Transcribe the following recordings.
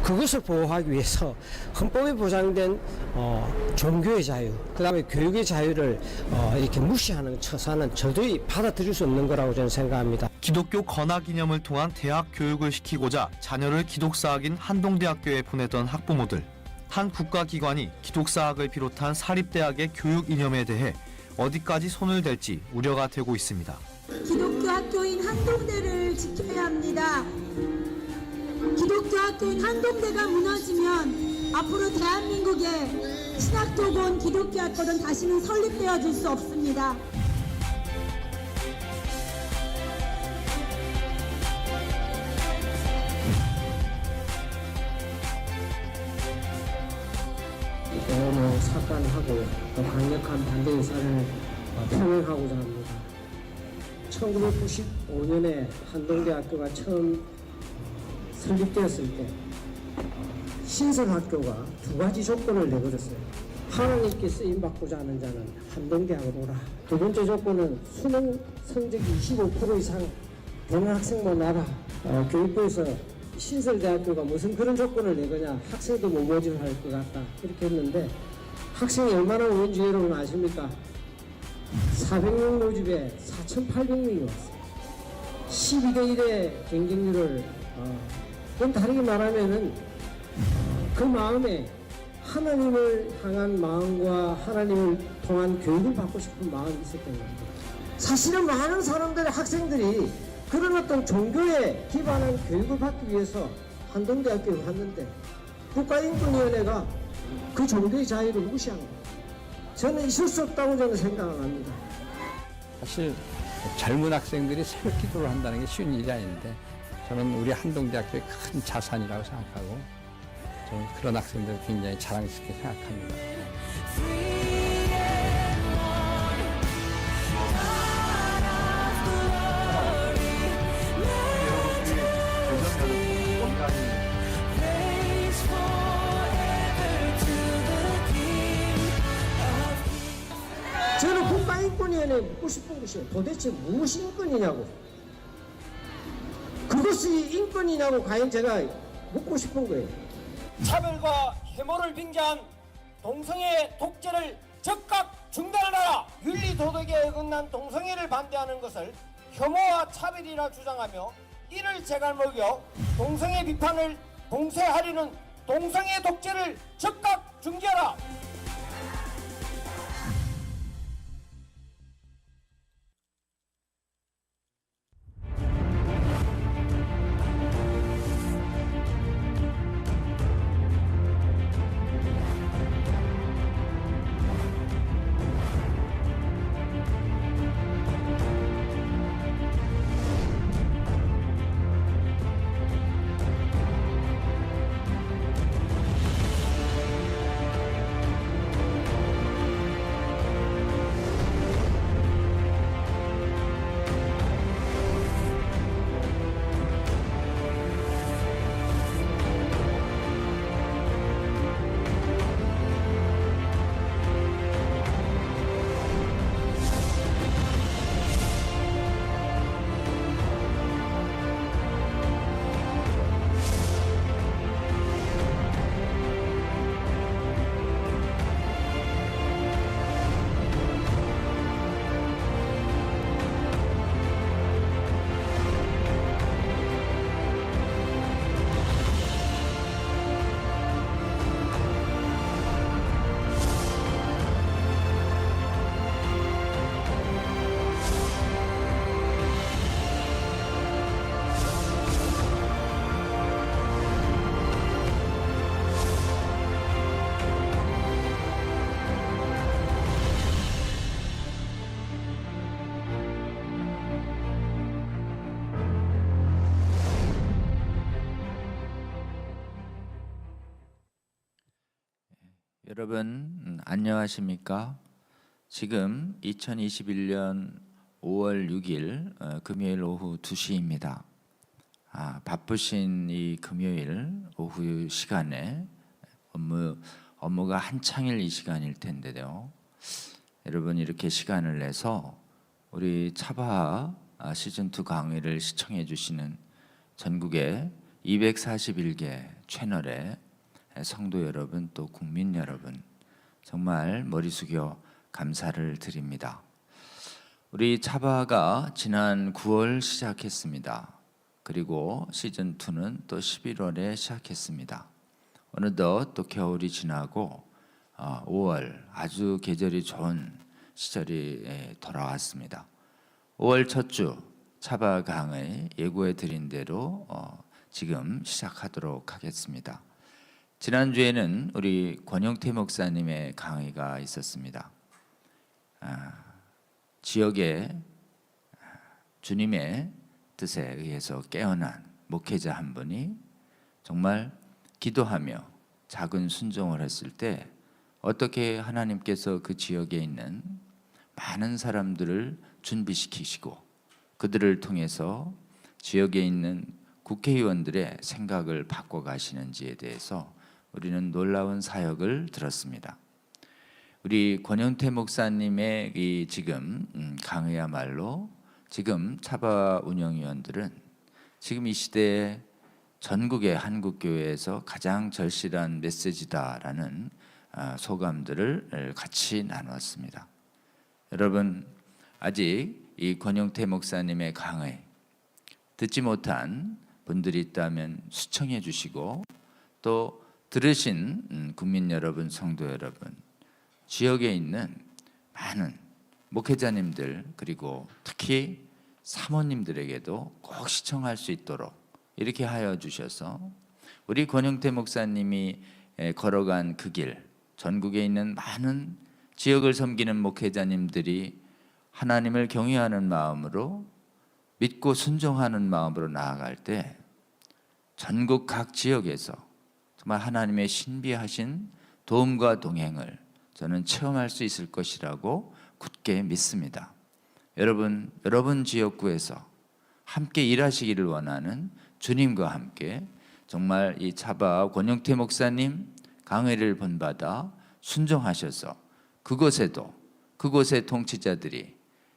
그것을 보호하기 위해서 헌법에 보장된 종교의 자유, 그다음에 교육의 자유를 이렇게 무시하는 처사는 저도히 받아들일 수 없는 거라고 저는 생각합니다. 기독교 건화 기념을 통한 대학 교육을 시키고자 자녀를 기독사학인 한동대학교에 보내던 학부모들. 한 국가기관이 기독사학을 비롯한 사립대학의 교육 이념에 대해 어디까지 손을 댈지 우려가 되고 있습니다. 기독교 학교인 한동대를 지켜야 합니다. 기독교 학교인 한동대가 무너지면 앞으로 대한민국에 신학교건 기독교 학교든 다시는 설립되어질 수 없습니다. 오늘 사과하고 또 강력한 반대 의사를 표명하고자 합니다. 1995년에 한동대학교가 처음 설립되었을 때 신설학교가 두 가지 조건을 내걸었어요. 하나님께 쓰임받고자 하는 자는 한동대학으로 오라. 두 번째 조건은 수능 성적이 25% 이상 되는 학생만 와라. 교육부에서 신설대학교가 무슨 그런 조건을 내거냐, 학생도 못 모집할 것 같다 이렇게 했는데 학생이 얼마나 오는지 여러분 아십니까? 400명 모집에 4,800명이 왔어요. 12대 1의 경쟁률을 그건 다르게 말하면은 그 마음에 하나님을 향한 마음과 하나님을 통한 교육을 받고 싶은 마음이 있었던 겁니다. 사실은 많은 사람들의 학생들이 그런 어떤 종교에 기반한 교육을 받기 위해서 한동대학교에 갔는데 국가인권위원회가 그 종교의 자유를 무시한 거예요. 저는 있을 수 없다고 저는 생각을 합니다. 사실 젊은 학생들이 새벽 기도를 한다는 게 쉬운 일이 아닌데 저는 우리 한동대학교의 큰 자산이라고 생각하고 저는 그런 학생들을 굉장히 자랑스럽게 생각합니다. 저는 국가인권위원회에 묻고 싶은 것이 도대체 무엇이 인권이냐고, 그것이 인권이냐고 과연 제가 묻고 싶은 거예요. 차별과 혐오를 빙자한 동성애 독재를 즉각 중단하라. 윤리도덕에 어긋난 동성애를 반대하는 것을 혐오와 차별이라 주장하며 이를 재갈먹여 동성애 비판을 봉쇄하려는 동성애 독재를 즉각 중지하라. 여러분 안녕하십니까? 지금 2021년 5월 6일 금요일 오후 2시입니다. 바쁘신 이 금요일 오후 시간에 업무가 한창일 이 시간일 텐데요. 여러분 이렇게 시간을 내서 우리 차바 시즌2 강의를 시청해 주시는 전국의 241개 채널에 성도 여러분 또 국민 여러분 정말 머리 숙여 감사를 드립니다. 우리 차바가 지난 9월 시작했습니다. 그리고 시즌2는 또 11월에 시작했습니다. 어느덧 또 겨울이 지나고 5월 아주 계절이 좋은 시절이 돌아왔습니다. 5월 첫 주 차바 강의 예고해 드린 대로 지금 시작하도록 하겠습니다. 지난주에는 우리 권영태 목사님의 강의가 있었습니다. 지역에 주님의 뜻에 의해서 깨어난 목회자 한 분이 정말 기도하며 작은 순종을 했을 때 어떻게 하나님께서 그 지역에 있는 많은 사람들을 준비시키시고 그들을 통해서 지역에 있는 국회의원들의 생각을 바꿔가시는지에 대해서 우리는 놀라운 사역을 들었습니다. 우리 권영태 목사님의 이 지금 강의야말로 지금 차바 운영위원들은 지금 이 시대에 전국의 한국교회에서 가장 절실한 메시지다라는 소감들을 같이 나누었습니다. 여러분 아직 이 권영태 목사님의 강의 듣지 못한 분들이 있다면 시청해 주시고 또 들으신 국민 여러분, 성도 여러분, 지역에 있는 많은 목회자님들 그리고 특히 사모님들에게도 꼭 시청할 수 있도록 이렇게 하여 주셔서 우리 권영태 목사님이 걸어간 그 길, 전국에 있는 많은 지역을 섬기는 목회자님들이 하나님을 경외하는 마음으로 믿고 순종하는 마음으로 나아갈 때 전국 각 지역에서 정말 하나님의 신비하신 도움과 동행을 저는 체험할 수 있을 것이라고 굳게 믿습니다. 여러분 지역구에서 함께 일하시기를 원하는 주님과 함께 정말 이 차바 권영태 목사님 강의를 본받아 순종하셔서 그곳의 통치자들이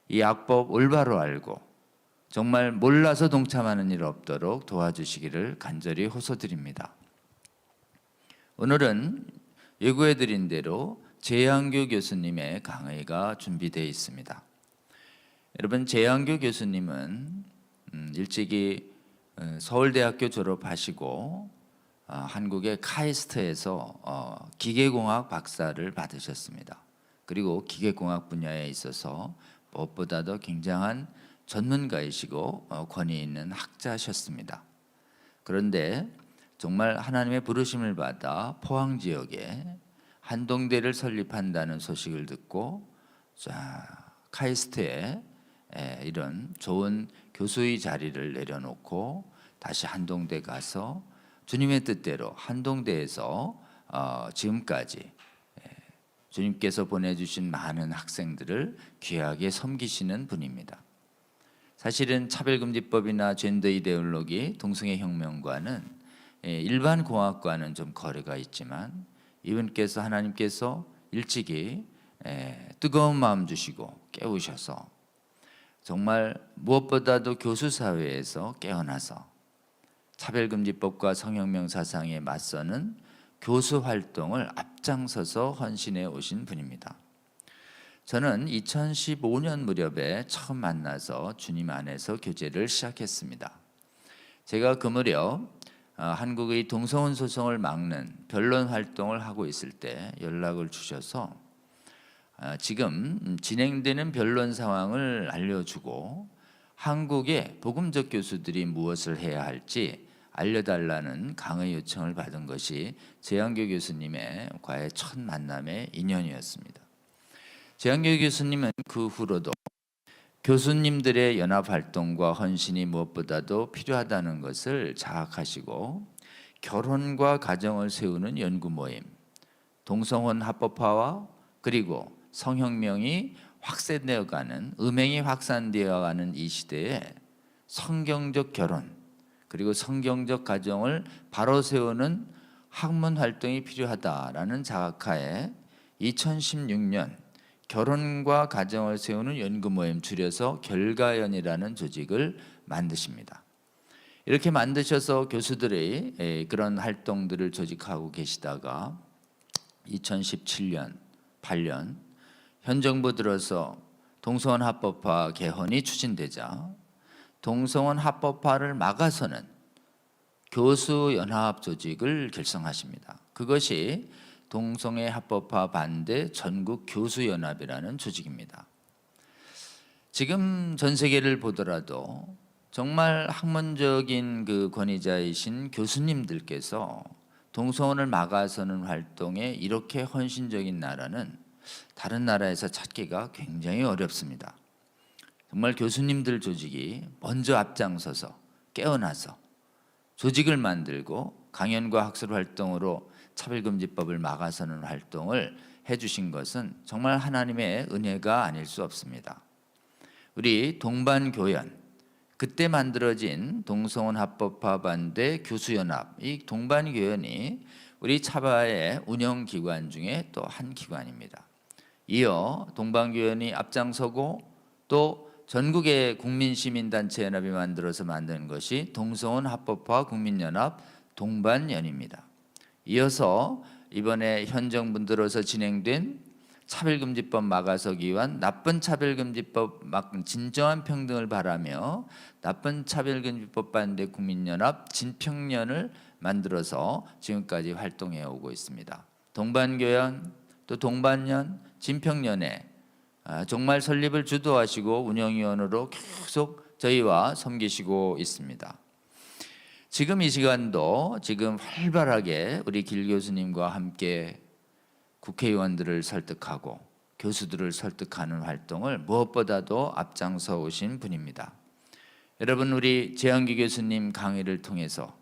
이 악법 올바로 알고 정말 몰라서 동참하는 일 없도록 도와주시기를 간절히 호소드립니다. 오늘은 예고해드린 대로 재양교 교수님의 강의가 준비되어 있습니다. 여러분 재양교 교수님은 일찍이 서울대학교 졸업하시고 한국의 카이스트에서 기계공학 박사를 받으셨습니다. 그리고 기계공학 분야에 있어서 무엇보다도 굉장한 전문가이시고 권위 있는 학자셨습니다. 그런데 정말 하나님의 부르심을 받아 포항 지역에 한동대를 설립한다는 소식을 듣고 카이스트에 이런 좋은 교수의 자리를 내려놓고 다시 한동대 가서 주님의 뜻대로 한동대에서 지금까지 주님께서 보내주신 많은 학생들을 귀하게 섬기시는 분입니다. 사실은 차별금지법이나 젠더 이데올로기, 동성애 혁명과는 일반 공학과는 좀 거리가 있지만 이분께서 하나님께서 일찍이 뜨거운 마음 주시고 깨우셔서 정말 무엇보다도 교수 사회에서 깨어나서 차별금지법과 성혁명 사상에 맞서는 교수 활동을 앞장서서 헌신해 오신 분입니다. 저는 2015년 무렵에 처음 만나서 주님 안에서 교제를 시작했습니다. 제가 그 무렵 한국의 동성혼 소송을 막는 변론 활동을 하고 있을 때 연락을 주셔서 지금 진행되는 변론 상황을 알려주고 한국의 복음적 교수들이 무엇을 해야 할지 알려달라는 강의 요청을 받은 것이 재양교 교수님의 과의 첫 만남의 인연이었습니다. 재양교 교수님은 그 후로도 교수님들의 연합활동과 헌신이 무엇보다도 필요하다는 것을 자각하시고 결혼과 가정을 세우는 연구모임, 동성혼 합법화와 그리고 성혁명이 확산되어가는 음행이 확산되어가는 이 시대에 성경적 결혼 그리고 성경적 가정을 바로 세우는 학문 활동이 필요하다라는 자각하에 2016년 결혼과 가정을 세우는 연구모임 줄여서 결가연이라는 조직을 만드십니다. 이렇게 만드셔서 교수들이 그런 활동들을 조직하고 계시다가 2017년, 8년 현 정부 들어서 동성원 합법화 개헌이 추진되자 동성원 합법화를 막아서는 교수연합 조직을 결성하십니다. 그것이 동성애 합법화 반대 전국 교수연합이라는 조직입니다. 지금 전 세계를 보더라도 정말 학문적인 그 권위자이신 교수님들께서 동성혼을 막아서는 활동에 이렇게 헌신적인 나라는 다른 나라에서 찾기가 굉장히 어렵습니다. 정말 교수님들 조직이 먼저 앞장서서 깨어나서 조직을 만들고 강연과 학술 활동으로 차별금지법을 막아서는 활동을 해주신 것은 정말 하나님의 은혜가 아닐 수 없습니다. 우리 동반교연, 그때 만들어진 동성혼 합법화 반대 교수연합, 이 동반교연이 우리 차바의 운영기관 중에 또 한 기관입니다. 이어 동반교연이 앞장서고 또 전국의 국민시민단체 연합이 만들어서 만든 것이 동성혼 합법화 국민연합 동반연입니다. 이어서 이번에 현 정부 들어서 진행된 차별금지법 막아서기 위한 나쁜 차별금지법 진정한 평등을 바라며 나쁜 차별금지법 반대 국민연합 진평연을 만들어서 지금까지 활동해 오고 있습니다. 동반교연 또 동반연 진평연에 정말 설립을 주도하시고 운영위원으로 계속 저희와 섬기시고 있습니다. 지금 이 시간도 지금 활발하게 우리 길 교수님과 함께 국회의원들을 설득하고 교수들을 설득하는 활동을 무엇보다도 앞장서 오신 분입니다. 여러분, 우리 재한기 교수님 강의를 통해서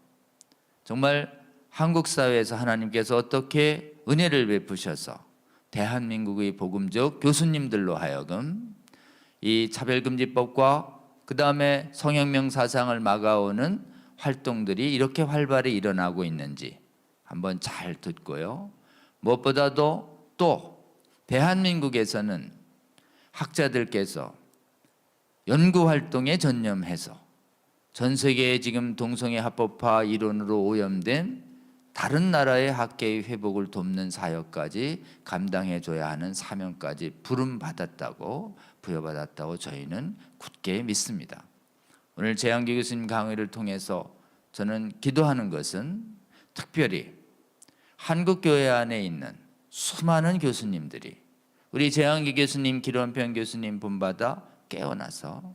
정말 한국 사회에서 하나님께서 어떻게 은혜를 베푸셔서 대한민국의 복음적 교수님들로 하여금 이 차별금지법과 그 다음에 성혁명 사상을 막아오는 활동들이 이렇게 활발히 일어나고 있는지 한번 잘 듣고요. 무엇보다도 또 대한민국에서는 학자들께서 연구활동에 전념해서 전 세계에 지금 동성애 합법화 이론으로 오염된 다른 나라의 학계의 회복을 돕는 사역까지 감당해줘야 하는 사명까지 부름받았다고 부여받았다고 저희는 굳게 믿습니다. 오늘 재한기 교수님 강의를 통해서 저는 기도하는 것은 특별히 한국교회 안에 있는 수많은 교수님들이 우리 재한기 교수님, 기론편 교수님 본받아 깨어나서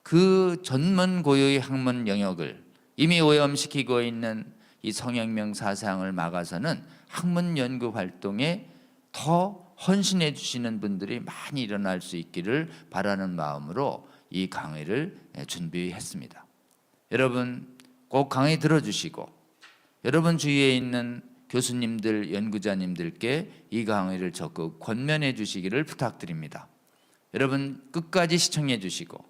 그 전문 고유의 학문 영역을 이미 오염시키고 있는 이 성혁명 사상을 막아서는 학문 연구 활동에 더 헌신해 주시는 분들이 많이 일어날 수 있기를 바라는 마음으로 이 강의를 준비했습니다. 여러분 꼭 강의 들어주시고 여러분 주위에 있는 교수님들, 연구자님들께 이 강의를 적극 권면해 주시기를 부탁드립니다. 여러분 끝까지 시청해 주시고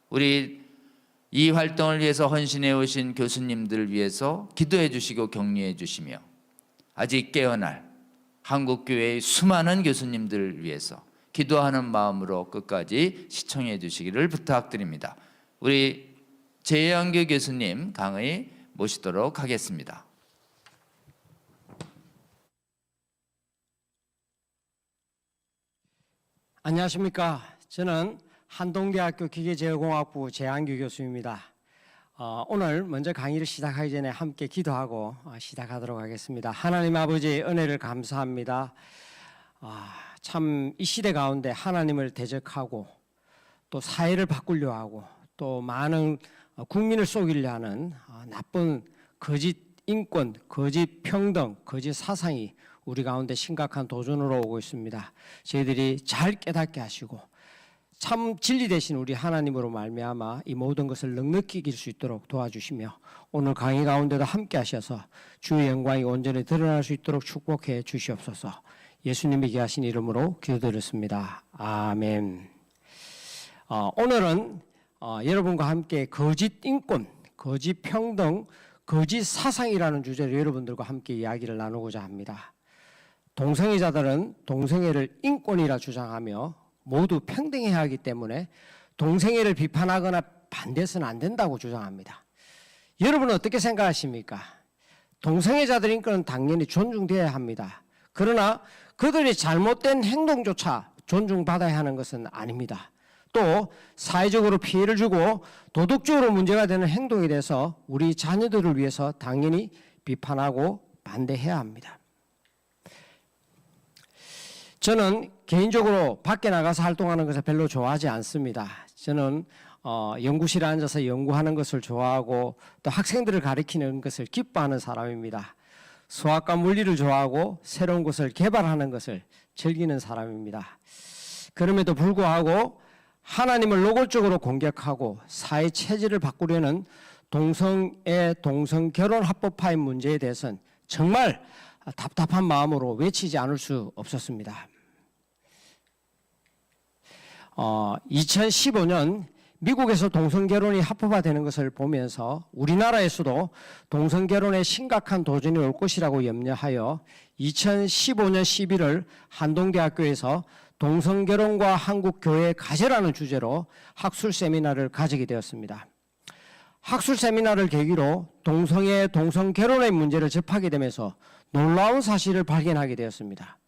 우리 이 활동을 위해서 헌신해 오신 교수님들을 위해서 기도해 주시고 격려해 주시며 아직 깨어날 한국교회의 수많은 교수님들을 위해서 기도하는 마음으로 끝까지 시청해 주시기를 부탁드립니다. 우리 재한기 교수님 강의 모시도록 하겠습니다. 안녕하십니까. 저는 한동대학교 기계제어공학부 재한기 교수입니다. 오늘 먼저 강의를 시작하기 전에 함께 기도하고 시작하도록 하겠습니다. 하나님 아버지의 은혜를 감사합니다. 참 이 시대 가운데 하나님을 대적하고 또 사회를 바꾸려 하고 또 많은 국민을 속이려 하는 나쁜 거짓 인권, 거짓 평등, 거짓 사상이 우리 가운데 심각한 도전으로 오고 있습니다. 저희들이 잘 깨닫게 하시고 참 진리 되신 우리 하나님으로 말미암아 이 모든 것을 넉넉히 이길 수 있도록 도와주시며 오늘 강의 가운데도 함께 하셔서 주의 영광이 온전히 드러날 수 있도록 축복해 주시옵소서. 예수님이 귀하신 이름으로 기도드렸습니다. 아멘. 오늘은 여러분과 함께 거짓 인권, 거짓 평등, 거짓 사상이라는 주제로 여러분들과 함께 이야기를 나누고자 합니다. 동성애자들은 동성애를 인권이라 주장하며 모두 평등해야 하기 때문에 동성애를 비판하거나 반대해서는 안 된다고 주장합니다. 여러분은 어떻게 생각하십니까? 동성애자들 인권은 당연히 존중되어야 합니다. 그러나 그들의 잘못된 행동조차 존중받아야 하는 것은 아닙니다. 또 사회적으로 피해를 주고 도덕적으로 문제가 되는 행동에 대해서 우리 자녀들을 위해서 당연히 비판하고 반대해야 합니다. 저는 개인적으로 밖에 나가서 활동하는 것을 별로 좋아하지 않습니다. 저는 연구실에 앉아서 연구하는 것을 좋아하고 또 학생들을 가르치는 것을 기뻐하는 사람입니다. 수학과 물리를 좋아하고 새로운 것을 개발하는 것을 즐기는 사람입니다. 그럼에도 불구하고 하나님을 노골적으로 공격하고 사회 체질을 바꾸려는 동성애, 동성결혼 합법화의 문제에 대해서는 정말 답답한 마음으로 외치지 않을 수 없었습니다. 2015년 미국에서 동성결혼이 합법화되는 것을 보면서 우리나라에서도 동성결혼에 심각한 도전이 올 것이라고 염려하여 2015년 11월 한동대학교에서 동성결혼과 한국교회 가제라는 주제로 학술 세미나를 가지게 되었습니다. 학술 세미나를 계기로 동성애, 동성결혼의 문제를 접하게 되면서 놀라운 사실을 발견하게 되었습니다.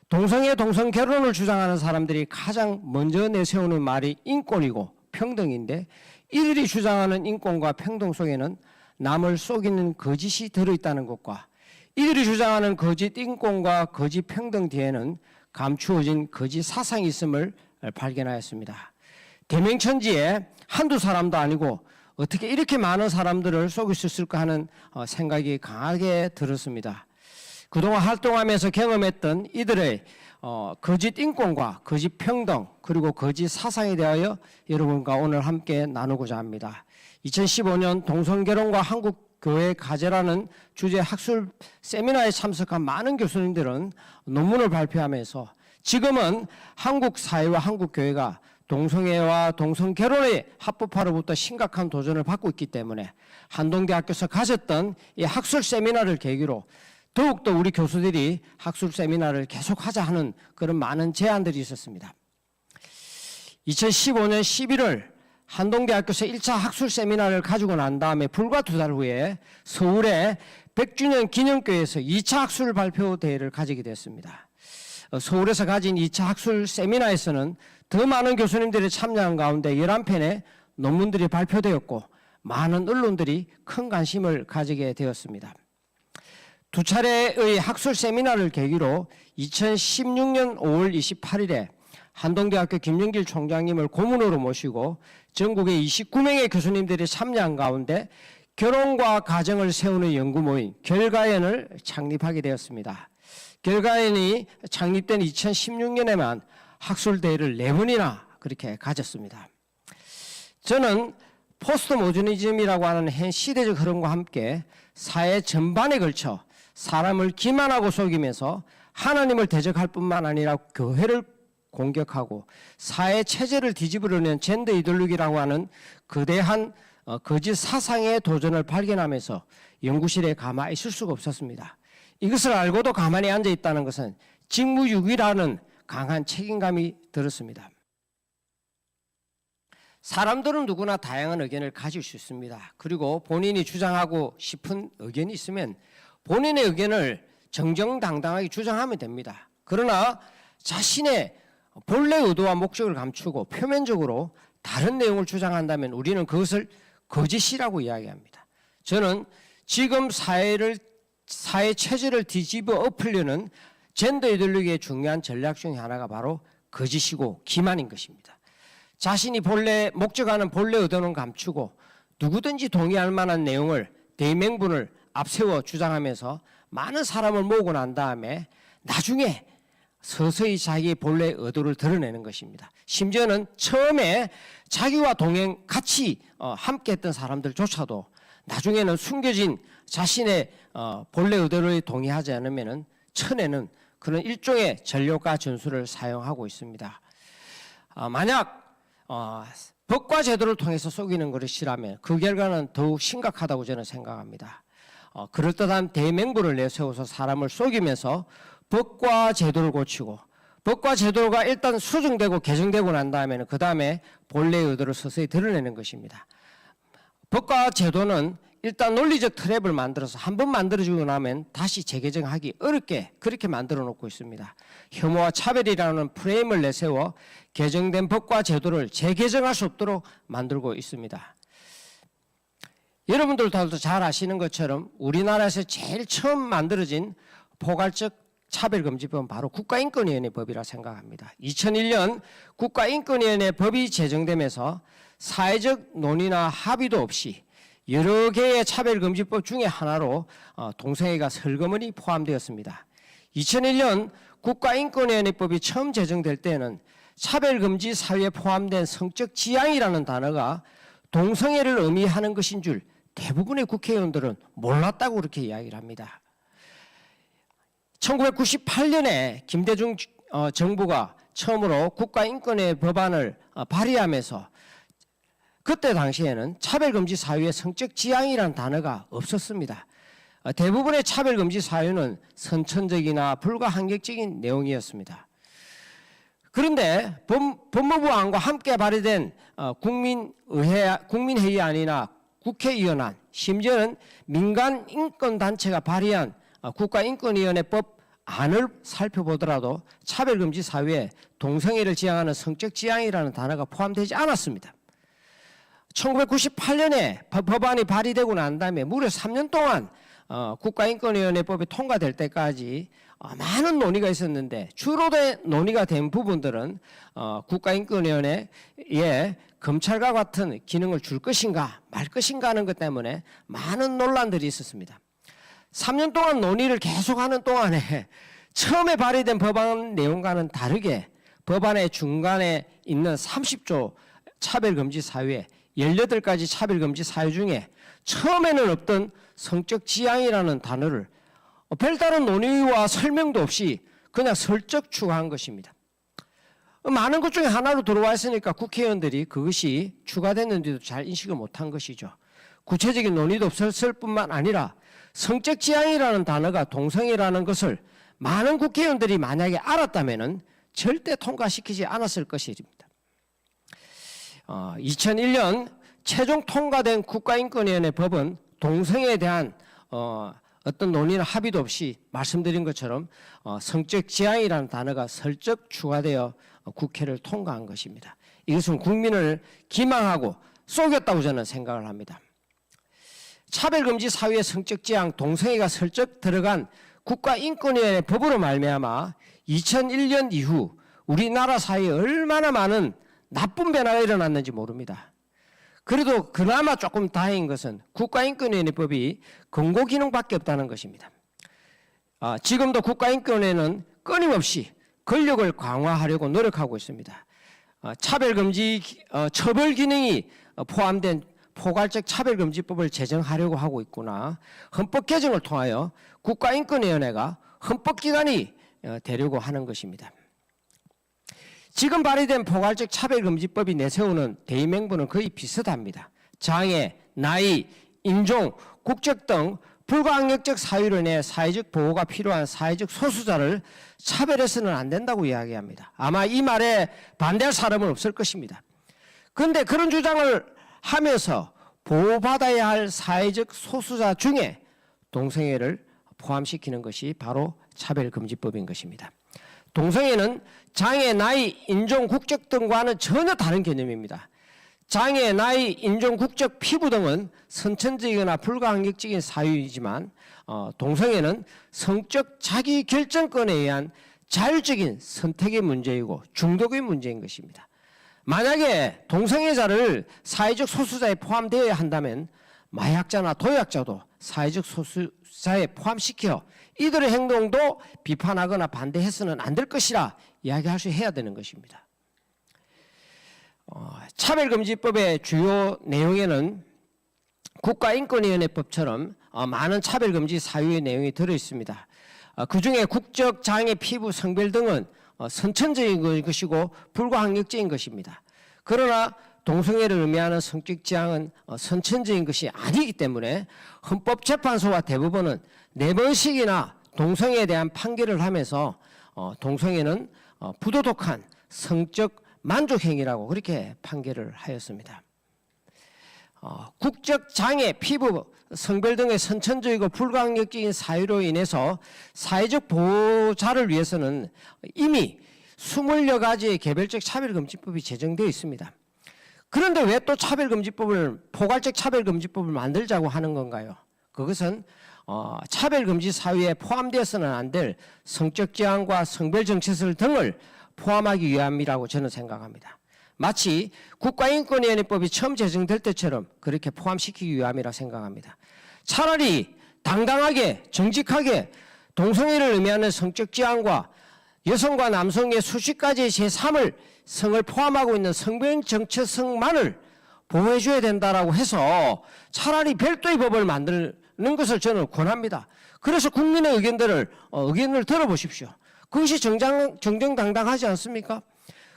동성애, 동성결혼을 주장하는 사람들이 가장 먼저 내세우는 말이 인권이고 평등인데 이들이 주장하는 인권과 평등 속에는 남을 속이는 거짓이 들어있다는 것과 이들이 주장하는 거짓 인권과 거짓 평등 뒤에는 감추어진 거짓 사상이 있음을 발견하였습니다. 대명천지에 한두 사람도 아니고 어떻게 이렇게 많은 사람들을 속일 수 있을까 하는 생각이 강하게 들었습니다. 그동안 활동하면서 경험했던 이들의 거짓 인권과 거짓 평등 그리고 거짓 사상에 대하여 여러분과 오늘 함께 나누고자 합니다. 2015년 동성결혼과 한국교회 가제라는 주제 학술 세미나에 참석한 많은 교수님들은 논문을 발표하면서 지금은 한국 사회와 한국 교회가 동성애와 동성결혼의 합법화로부터 심각한 도전을 받고 있기 때문에 한동대학교에서 가졌던 이 학술 세미나를 계기로 더욱더 우리 교수들이 학술 세미나를 계속하자 하는 그런 많은 제안들이 있었습니다. 2015년 11월 한동대학교에서 1차 학술 세미나를 가지고 난 다음에 불과 2달 후에 서울의 100주년 기념교회에서 2차 학술 발표 대회를 가지게 됐습니다. 서울에서 가진 2차 학술 세미나에서는 더 많은 교수님들이 참여한 가운데 11편의 논문들이 발표되었고 많은 언론들이 큰 관심을 가지게 되었습니다. 두 차례의 학술 세미나를 계기로 2016년 5월 28일에 한동대학교 김영길 총장님을 고문으로 모시고 전국의 29명의 교수님들이 참여한 가운데 결혼과 가정을 세우는 연구모임 결가연을 창립하게 되었습니다. 결가연이 창립된 2016년에만 학술대회를 4번이나 그렇게 가졌습니다. 저는 포스트 모더니즘이라고 하는 현 시대적 흐름과 함께 사회 전반에 걸쳐 사람을 기만하고 속이면서 하나님을 대적할 뿐만 아니라 교회를 공격하고 사회 체제를 뒤집으려는 젠더 이데올로기라고 하는 거대한 거짓 사상의 도전을 발견하면서 연구실에 가만히 있을 수가 없었습니다. 이것을 알고도 가만히 앉아 있다는 것은 직무유기라는 강한 책임감이 들었습니다. 사람들은 누구나 다양한 의견을 가질 수 있습니다. 그리고 본인이 주장하고 싶은 의견이 있으면 본인의 의견을 정정당당하게 주장하면 됩니다. 그러나 자신의 본래 의도와 목적을 감추고 표면적으로 다른 내용을 주장한다면 우리는 그것을 거짓이라고 이야기합니다. 저는 지금 사회 체제를 뒤집어 엎으려는 젠더 이데올로기의 중요한 전략 중에 하나가 바로 거짓이고 기만인 것입니다. 자신이 본래 목적하는 본래 의도는 감추고 누구든지 동의할 만한 내용을 대명분을 앞세워 주장하면서 많은 사람을 모으고 난 다음에 나중에 서서히 자기의 본래 의도를 드러내는 것입니다. 심지어는 처음에 자기와 동행 같이 함께했던 사람들조차도 나중에는 숨겨진 자신의 본래 의도를 동의하지 않으면 쳐내는 그런 일종의 전략과 전술을 사용하고 있습니다. 만약 법과 제도를 통해서 속이는 것이라면 그 결과는 더욱 심각하다고 저는 생각합니다. 그럴듯한 대명분을 내세워서 사람을 속이면서 법과 제도를 고치고 법과 제도가 일단 수정되고 개정되고 난 다음에는 그 다음에 본래의 의도를 서서히 드러내는 것입니다. 법과 제도는 일단 논리적 트랩을 만들어서 한 번 만들어주고 나면 다시 재개정하기 어렵게 그렇게 만들어 놓고 있습니다. 혐오와 차별이라는 프레임을 내세워 개정된 법과 제도를 재개정할 수 없도록 만들고 있습니다. 여러분들도 잘 아시는 것처럼 우리나라에서 제일 처음 만들어진 포괄적 차별금지법은 바로 국가인권위원회 법이라 생각합니다. 2001년 국가인권위원회 법이 제정되면서 사회적 논의나 합의도 없이 여러 개의 차별금지법 중에 하나로 동성애가 설거머니 포함되었습니다. 2001년 국가인권위원회법이 처음 제정될 때는 차별금지 사유에 포함된 성적 지향이라는 단어가 동성애를 의미하는 것인 줄 대부분의 국회의원들은 몰랐다고 그렇게 이야기를 합니다. 1998년에 김대중 정부가 처음으로 국가인권위 법안을 발의하면서 그때 당시에는 차별금지 사유에 성적 지향이라는 단어가 없었습니다. 대부분의 차별금지 사유는 선천적이나 불가항력적인 내용이었습니다. 그런데 법무부안과 함께 발의된 국민회의안이나 국회의원안, 심지어는 민간인권단체가 발의한 국가인권위원회법 안을 살펴보더라도 차별금지 사유에 동성애를 지향하는 성적 지향이라는 단어가 포함되지 않았습니다. 1998년에 법안이 발의되고 난 다음에 무려 3년 동안 국가인권위원회법이 통과될 때까지 많은 논의가 있었는데 주로 논의가 된 부분들은 국가인권위원회에 검찰과 같은 기능을 줄 것인가 말 것인가 하는 것 때문에 많은 논란들이 있었습니다. 3년 동안 논의를 계속하는 동안에 처음에 발의된 법안 내용과는 다르게 법안의 중간에 있는 30조 차별금지 사유에 18가지 차별금지 사유 중에 처음에는 없던 성적 지향이라는 단어를 별다른 논의와 설명도 없이 그냥 슬쩍 추가한 것입니다. 많은 것 중에 하나로 들어와 있으니까 국회의원들이 그것이 추가됐는지도 잘 인식을 못한 것이죠. 구체적인 논의도 없었을 뿐만 아니라 성적 지향이라는 단어가 동성애라는 것을 많은 국회의원들이 만약에 알았다면 절대 통과시키지 않았을 것입니다. 2001년 최종 통과된 국가인권위원회 법은 동성애에 대한 어떤 논의나 합의도 없이 말씀드린 것처럼 성적 지향이라는 단어가 슬쩍 추가되어 국회를 통과한 것입니다. 이것은 국민을 기망하고 속였다고 저는 생각을 합니다. 차별금지 사유의 성적 지향, 동성애가 슬쩍 들어간 국가인권위원회 법으로 말미암아 2001년 이후 우리나라 사회에 얼마나 많은 나쁜 변화가 일어났는지 모릅니다. 그래도 그나마 조금 다행인 것은 국가인권위원회법이 권고 기능밖에 없다는 것입니다. 지금도 국가인권위원회는 끊임없이 권력을 강화하려고 노력하고 있습니다. 차별금지 처벌 기능이 포함된 포괄적 차별금지법을 제정하려고 하고 있구나. 헌법 개정을 통하여 국가인권위원회가 헌법기관이 되려고 하는 것입니다. 지금 발의된 포괄적 차별금지법이 내세우는 대의명분은 거의 비슷합니다. 장애, 나이, 인종, 국적 등 불가항력적 사유로 인해 사회적 보호가 필요한 사회적 소수자를 차별해서는 안 된다고 이야기합니다. 아마 이 말에 반대할 사람은 없을 것입니다. 그런데 그런 주장을 하면서 보호받아야 할 사회적 소수자 중에 동성애를 포함시키는 것이 바로 차별금지법인 것입니다. 동성애는 장애, 나이, 인종, 국적 등과는 전혀 다른 개념입니다. 장애, 나이, 인종, 국적, 피부 등은 선천적이거나 불가항력적인 사유이지만 동성애는 성적 자기 결정권에 의한 자율적인 선택의 문제이고 중독의 문제인 것입니다. 만약에 동성애자를 사회적 소수자에 포함되어야 한다면 마약자나 도약자도 사회적 소수자에 포함시켜 이들의 행동도 비판하거나 반대해서는 안 될 것이라 이야기할 수 해야 되는 것입니다. 차별금지법의 주요 내용에는 국가인권위원회법처럼 많은 차별금지 사유의 내용이 들어있습니다. 그중에 국적, 장애, 피부, 성별 등은 선천적인 것이고 불가항력적인 것입니다. 그러나 동성애를 의미하는 성적 지향은 선천적인 것이 아니기 때문에 헌법재판소와 대법원은 4번씩이나 동성애에 대한 판결을 하면서 동성애는 부도덕한 성적 만족행위라고 그렇게 판결을 하였습니다. 국적 장애, 피부, 성별 등의 선천적이고 불가항력적인 사유로 인해서 사회적 보호자를 위해서는 이미 20여 가지의 개별적 차별금지법이 제정되어 있습니다. 그런데 왜 또 포괄적 차별금지법을 만들자고 하는 건가요? 그것은 차별금지 사유에 포함되어서는 안 될 성적 지향과 성별 정체성 등을 포함하기 위함이라고 저는 생각합니다. 마치 국가인권위원회법이 처음 제정될 때처럼 그렇게 포함시키기 위함이라 생각합니다. 차라리 당당하게 정직하게 동성애를 의미하는 성적 지향과 여성과 남성의 수십 가지의 제3을 성을 포함하고 있는 성별 정체성만을 보호해줘야 된다라고 해서 차라리 별도의 법을 만드는 것을 저는 권합니다. 그래서 국민의 의견을 들어보십시오. 그것이 정정당당하지 않습니까?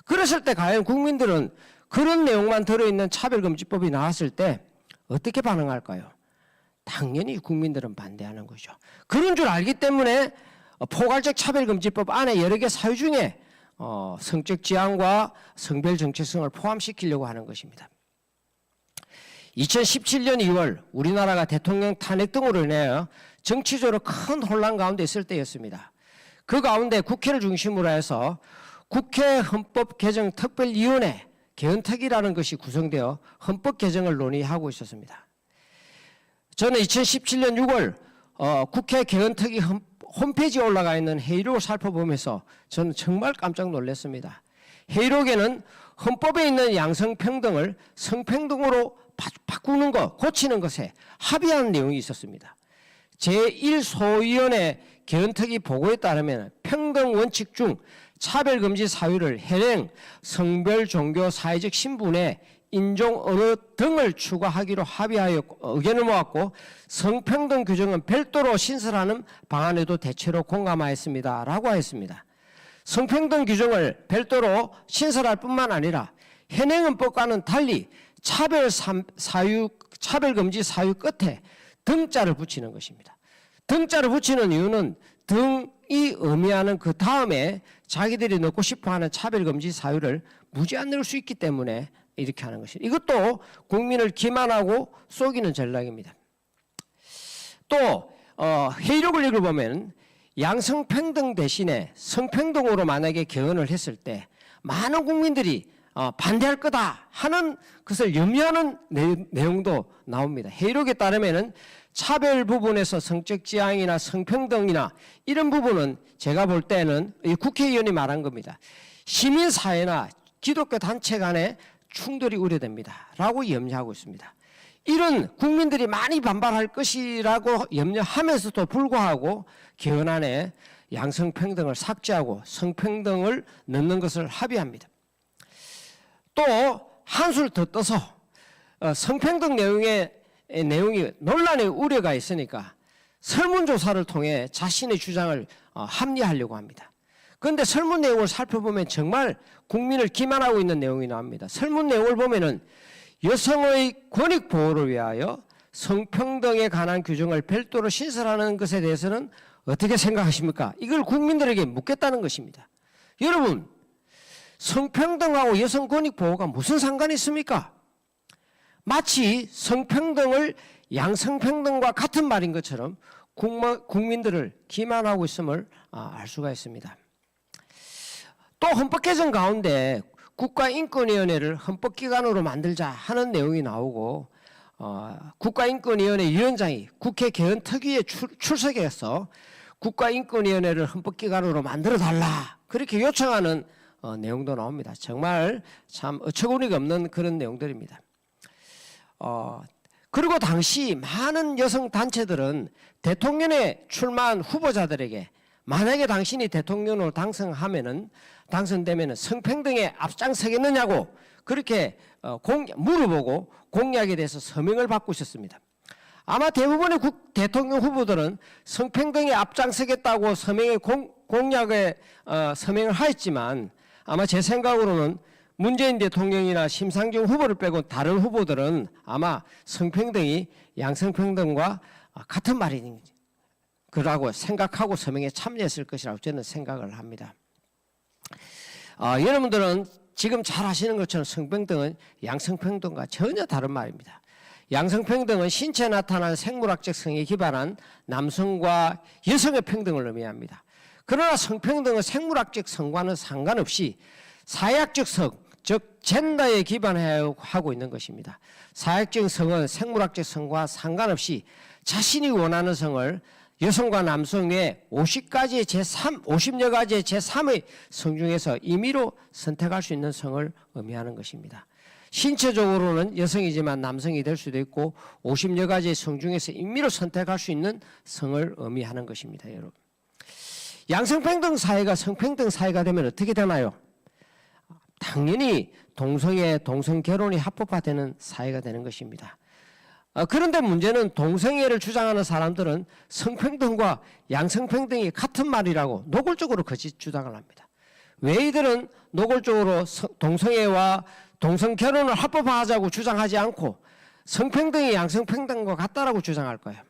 그랬을 때 과연 국민들은 그런 내용만 들어있는 차별금지법이 나왔을 때 어떻게 반응할까요? 당연히 국민들은 반대하는 거죠. 그런 줄 알기 때문에 포괄적 차별금지법 안에 여러 개 사유 중에 성적 지향과 성별 정체성을 포함시키려고 하는 것입니다. 2017년 2월 우리나라가 대통령 탄핵 등으로 인해 정치적으로 큰 혼란 가운데 있을 때였습니다. 그 가운데 국회를 중심으로 해서 국회 헌법개정특별위원회 개헌특위라는 것이 구성되어 헌법 개정을 논의하고 있었습니다. 저는 2017년 6월 국회 개헌특위 홈페이지에 올라가 있는 회의록을 살펴보면서 저는 정말 깜짝 놀랐습니다. 회의록에는 헌법에 있는 양성평등을 성평등으로 바꾸는 것, 고치는 것에 합의하는 내용이 있었습니다. 제1소위원회 개헌특위 보고에 따르면 평등 원칙 중 차별금지 사유를 현행 성별, 종교, 사회적 신분에 인종, 언어 등을 추가하기로 합의하여 의견을 모았고 성평등 규정은 별도로 신설하는 방안에도 대체로 공감하였습니다. 라고 하였습니다. 성평등 규정을 별도로 신설할 뿐만 아니라 현행헌법과는 달리 차별금지 사유 끝에 등자를 붙이는 것입니다. 등자를 붙이는 이유는 등이 의미하는 그 다음에 자기들이 넣고 싶어하는 차별금지 사유를 무제한 넣을 수 있기 때문에 이렇게 하는 것입니다. 이것도 국민을 기만하고 속이는 전략입니다. 또 회의록을 읽어보면 양성평등 대신에 성평등으로 만약에 개헌을 했을 때 많은 국민들이 반대할 거다 하는 것을 염려하는 내용도 나옵니다. 회의록에 따르면 차별 부분에서 성적 지향이나 성평등이나 이런 부분은 제가 볼 때는 국회의원이 말한 겁니다. 시민사회나 기독교 단체 간의 충돌이 우려됩니다. 라고 염려하고 있습니다. 이런 국민들이 많이 반발할 것이라고 염려하면서도 불구하고 개헌안에 양성평등을 삭제하고 성평등을 넣는 것을 합의합니다. 또 한술 더 떠서 성평등 내용이 논란의 우려가 있으니까 설문조사를 통해 자신의 주장을 합리화하려고 합니다. 그런데 설문 내용을 살펴보면 정말 국민을 기만하고 있는 내용이 나옵니다. 설문 내용을 보면은 여성의 권익 보호를 위하여 성평등에 관한 규정을 별도로 신설하는 것에 대해서는 어떻게 생각하십니까? 이걸 국민들에게 묻겠다는 것입니다. 여러분, 성평등하고 여성 권익 보호가 무슨 상관이 있습니까? 마치 성평등을 양성평등과 같은 말인 것처럼 국민들을 기만하고 있음을 알 수가 있습니다. 또 헌법 개정 가운데 국가인권위원회를 헌법기관으로 만들자 하는 내용이 나오고 국가인권위원회 위원장이 국회 개헌특위에 출석해서 국가인권위원회를 헌법기관으로 만들어달라 그렇게 요청하는 내용도 나옵니다. 정말 참 어처구니가 없는 그런 내용들입니다. 그리고 당시 많은 여성 단체들은 대통령에 출마한 후보자들에게 만약에 당신이 대통령으로 당선되면 성평등에 앞장서겠느냐고 그렇게 물어보고 공약에 대해서 서명을 받고 있었습니다. 아마 대부분의 대통령 후보들은 성평등에 앞장서겠다고 공약에 서명을 하였지만 아마 제 생각으로는 문재인 대통령이나 심상정 후보를 빼고 다른 후보들은 아마 성평등이 양성평등과 같은 말이라고 생각하고 서명에 참여했을 것이라고 저는 생각을 합니다. 여러분들은 지금 잘 아시는 것처럼 성평등은 양성평등과 전혀 다른 말입니다. 양성평등은 신체에 나타나는 생물학적 성에 기반한 남성과 여성의 평등을 의미합니다. 그러나 성평등은 생물학적 성과는 상관없이 사회학적 성, 즉 젠더에 기반하고 있는 것입니다. 사회학적 성은 생물학적 성과 상관없이 자신이 원하는 성을 여성과 남성 외 50여 가지의 제3의 성 중에서 임의로 선택할 수 있는 성을 의미하는 것입니다. 신체적으로는 여성이지만 남성이 될 수도 있고 50여 가지의 성 중에서 임의로 선택할 수 있는 성을 의미하는 것입니다. 여러분, 양성평등 사회가 성평등 사회가 되면 어떻게 되나요? 당연히 동성애, 동성결혼이 합법화되는 사회가 되는 것입니다. 그런데 문제는 동성애를 주장하는 사람들은 성평등과 양성평등이 같은 말이라고 노골적으로 거짓 주장을 합니다. 왜 이들은 노골적으로 동성애와 동성결혼을 합법화하자고 주장하지 않고 성평등이 양성평등과 같다라고 주장할 거예요?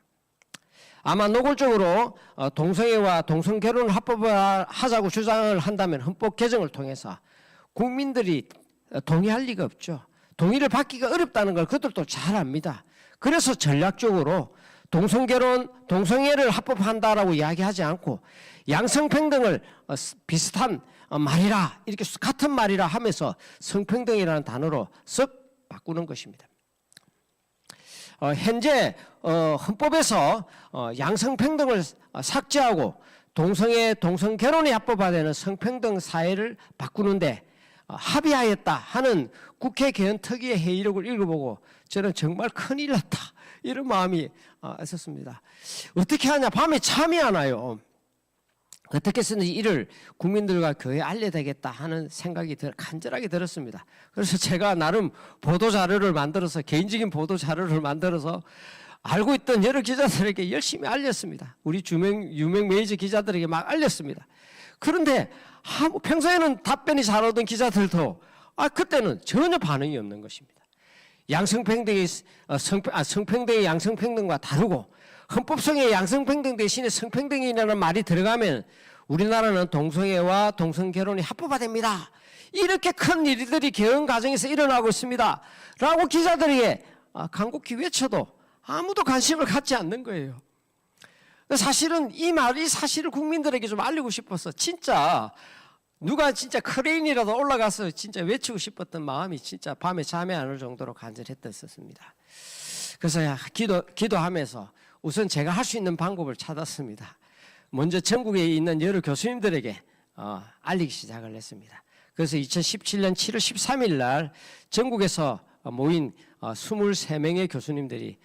아마 노골적으로 동성애와 동성결혼을 합법화하자고 주장을 한다면 헌법 개정을 통해서 국민들이 동의할 리가 없죠. 동의를 받기가 어렵다는 걸 그들도 잘 압니다. 그래서 전략적으로 동성결혼, 동성애를 합법한다라고 이야기하지 않고 양성평등을 비슷한 말이라, 이렇게 같은 말이라 하면서 성평등이라는 단어로 쓱 바꾸는 것입니다. 현재 헌법에서 양성평등을 삭제하고 동성애, 동성결혼이 합법화되는 성평등 사회를 바꾸는데 합의하였다 하는 국회 개헌특위의 회의록을 읽어보고 저는 정말 큰일 났다 이런 마음이 있었습니다. 어떻게 하냐, 밤에 잠이 안 와요. 어떻게 해서든지 이를 국민들과 교회에 알려야 되겠다 하는 생각이 간절하게 들었습니다. 그래서 제가 나름 보도자료를 만들어서, 개인적인 보도자료를 만들어서 알고 있던 여러 기자들에게 열심히 알렸습니다. 우리 유명 메이저 기자들에게 막 알렸습니다. 그런데 평소에는 답변이 잘 오던 기자들도 그때는 전혀 반응이 없는 것입니다. 양성평등이 성평등이 양성평등과 다르고 헌법성의 양성평등 대신에 성평등이라는 말이 들어가면 우리나라는 동성애와 동성결혼이 합법화됩니다. 이렇게 큰 일들이 개헌 과정에서 일어나고 있습니다. 라고 기자들에게 간곡히 외쳐도 아무도 관심을 갖지 않는 거예요. 사실은 이 사실을 국민들에게 좀 알리고 싶어서 진짜 누가 진짜 크레인이라도 올라가서 진짜 외치고 싶었던 마음이 진짜 밤에 잠이 안 올 정도로 간절했었습니다. 그래서 기도하면서 우선 제가 할 수 있는 방법을 찾았습니다. 먼저 전국에 있는 여러 교수님들에게 알리기 시작을 했습니다. 그래서 2017년 7월 13일 날 전국에서 모인 23명의 교수님들이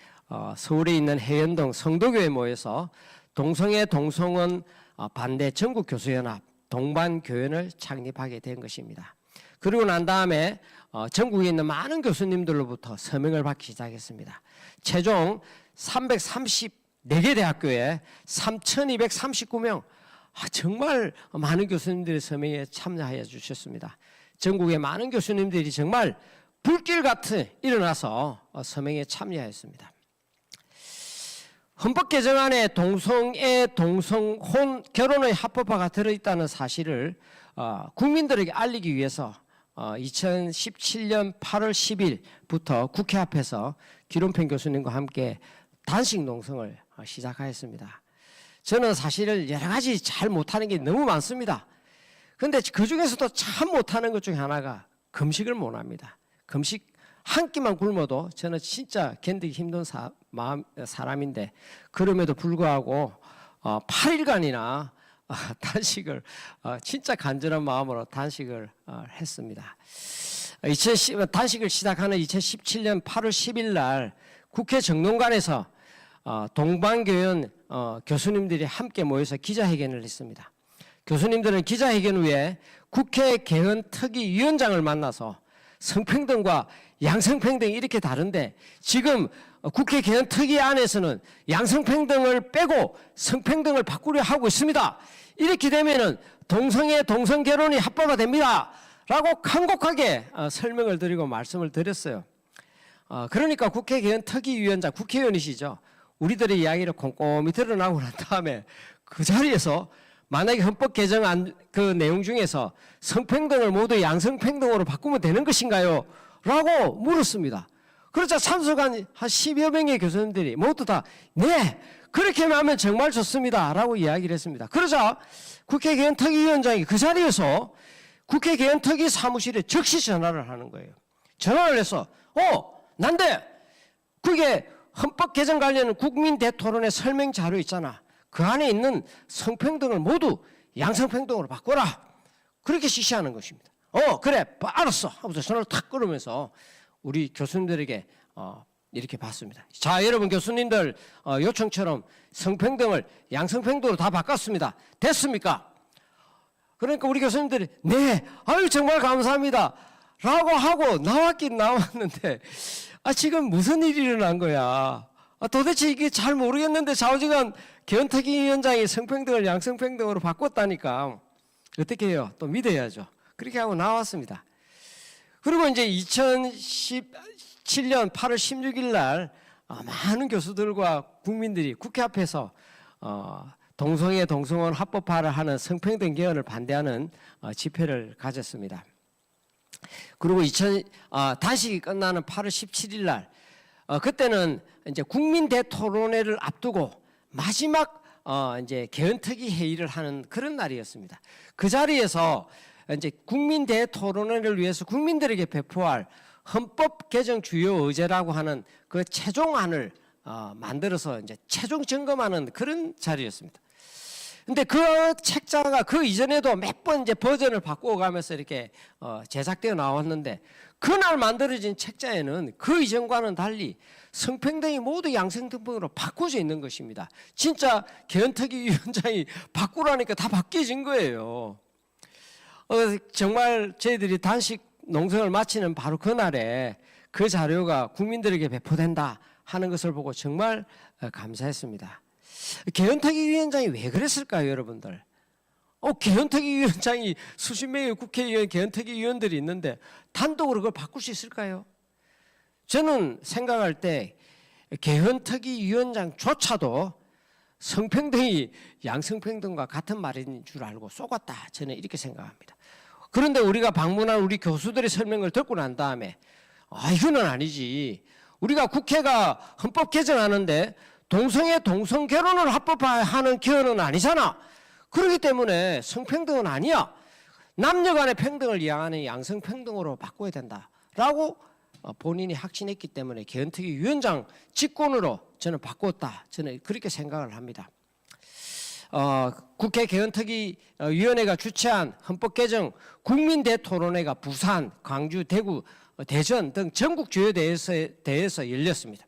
서울에 있는 해연동 성도교에 모여서 동성애 동성혼 반대 전국교수연합 동반교연을 창립하게 된 것입니다. 그리고 난 다음에 전국에 있는 많은 교수님들로부터 서명을 받기 시작했습니다. 최종 334개 대학교에 3,239명, 정말 많은 교수님들이 서명에 참여하여 주셨습니다. 전국의 많은 교수님들이 정말 불길같이 일어나서 서명에 참여하였습니다. 헌법 개정안에 동성애, 동성혼, 결혼의 합법화가 들어있다는 사실을 국민들에게 알리기 위해서 2017년 8월 10일부터 국회 앞에서 기론평 교수님과 함께 단식 농성을 시작하였습니다. 저는 사실은 여러 가지 잘 못하는 게 너무 많습니다. 그런데 그 중에서도 참 못하는 것 중에 하나가 금식을 못합니다. 금식 한 끼만 굶어도 저는 진짜 견디기 힘든 사람인데 그럼에도 불구하고 8일간이나 단식을 진짜 간절한 마음으로 단식을 했습니다. 단식을 시작하는 2017년 8월 10일 날 국회 정론관에서 동반교연 교수님들이 함께 모여서 기자회견을 했습니다. 교수님들은 기자회견 후에 국회 개헌특위위원장을 만나서 성평등과 양성평등이 이렇게 다른데 지금 국회 개헌특위 안에서는 양성평등을 빼고 성평등을 바꾸려 하고 있습니다. 이렇게 되면은 동성애, 동성결혼이 합법화됩니다. 라고 간곡하게 설명을 드리고 말씀을 드렸어요. 그러니까 국회 개헌특위위원장, 국회의원이시죠. 우리들의 이야기를 꼼꼼히 드러나고 난 다음에 그 자리에서 만약에 헌법 개정안 그 내용 중에서 성평등을 모두 양성평등으로 바꾸면 되는 것인가요? 라고 물었습니다. 그러자 참석한 한 10여 명의 교수님들이 모두 다 네, 그렇게 하면 정말 좋습니다 라고 이야기를 했습니다. 그러자 국회 개헌특위위원장이 그 자리에서 국회 개헌특위 사무실에 즉시 전화를 하는 거예요. 전화를 해서 난데 그게 헌법 개정 관련 국민 대토론의 설명 자료 있잖아. 그 안에 있는 성평등을 모두 양성평등으로 바꿔라. 그렇게 지시하는 것입니다. 그래 알았어 하면서 전화를 탁 끊으면서 우리 교수님들에게 이렇게 받습니다. 자, 여러분 교수님들 요청처럼 성평등을 양성평등으로 다 바꿨습니다. 됐습니까? 그러니까 우리 교수님들이 네, 아유 정말 감사합니다 라고 하고 나왔긴 나왔는데 지금 무슨 일이 일어난 거야? 도대체 이게 잘 모르겠는데 좌우지간 개헌특위위원장이 성평등을 양성평등으로 바꿨다니까 어떻게 해요? 또 믿어야죠. 그렇게 하고 나왔습니다. 그리고 이제 2017년 8월 16일 날 많은 교수들과 국민들이 국회 앞에서 동성애 동성혼 합법화를 하는 성평등 개헌을 반대하는 집회를 가졌습니다. 그리고 단식이 끝나는 8월 17일 날 그때는 이제 국민 대토론회를 앞두고 마지막 이제 개헌특위 회의를 하는 그런 날이었습니다. 그 자리에서 이제 국민 대토론회를 위해서 국민들에게 배포할 헌법 개정 주요 의제라고 하는 그 최종안을 만들어서 이제 최종 점검하는 그런 자리였습니다. 근데 그 책자가 그 이전에도 몇 번 이제 버전을 바꾸어가면서 이렇게 제작되어 나왔는데 그날 만들어진 책자에는 그 이전과는 달리 성평등이 모두 양성평등으로 바꿔져 있는 것입니다. 진짜 개헌특위위원장이 바꾸라니까 다 바뀌어진 거예요. 정말 저희들이 단식 농성을 마치는 바로 그날에 그 자료가 국민들에게 배포된다 하는 것을 보고 정말 감사했습니다. 개헌특위위원장이 왜 그랬을까요, 여러분들? 개헌특위위원장이 수십 명의 국회의원, 개헌특위위원들이 있는데 단독으로 그걸 바꿀 수 있을까요? 저는 생각할 때 개헌특위위원장조차도 성평등이 양성평등과 같은 말인 줄 알고 속았다. 저는 이렇게 생각합니다. 그런데 우리가 방문한 우리 교수들의 설명을 듣고 난 다음에 이거는 아니지. 우리가 국회가 헌법 개정하는데 동성애 동성 결혼을 합법화하는 개헌은 아니잖아. 그렇기 때문에 성평등은 아니야. 남녀 간의 평등을 이양하는 양성평등으로 바꿔야 된다라고 본인이 확신했기 때문에 개헌특위위원장 직권으로 저는 바꿨다. 저는 그렇게 생각을 합니다. 국회 개헌특위위원회가 주최한 헌법개정 국민대토론회가 부산, 광주, 대구, 대전 등 전국 주요 대에서 열렸습니다.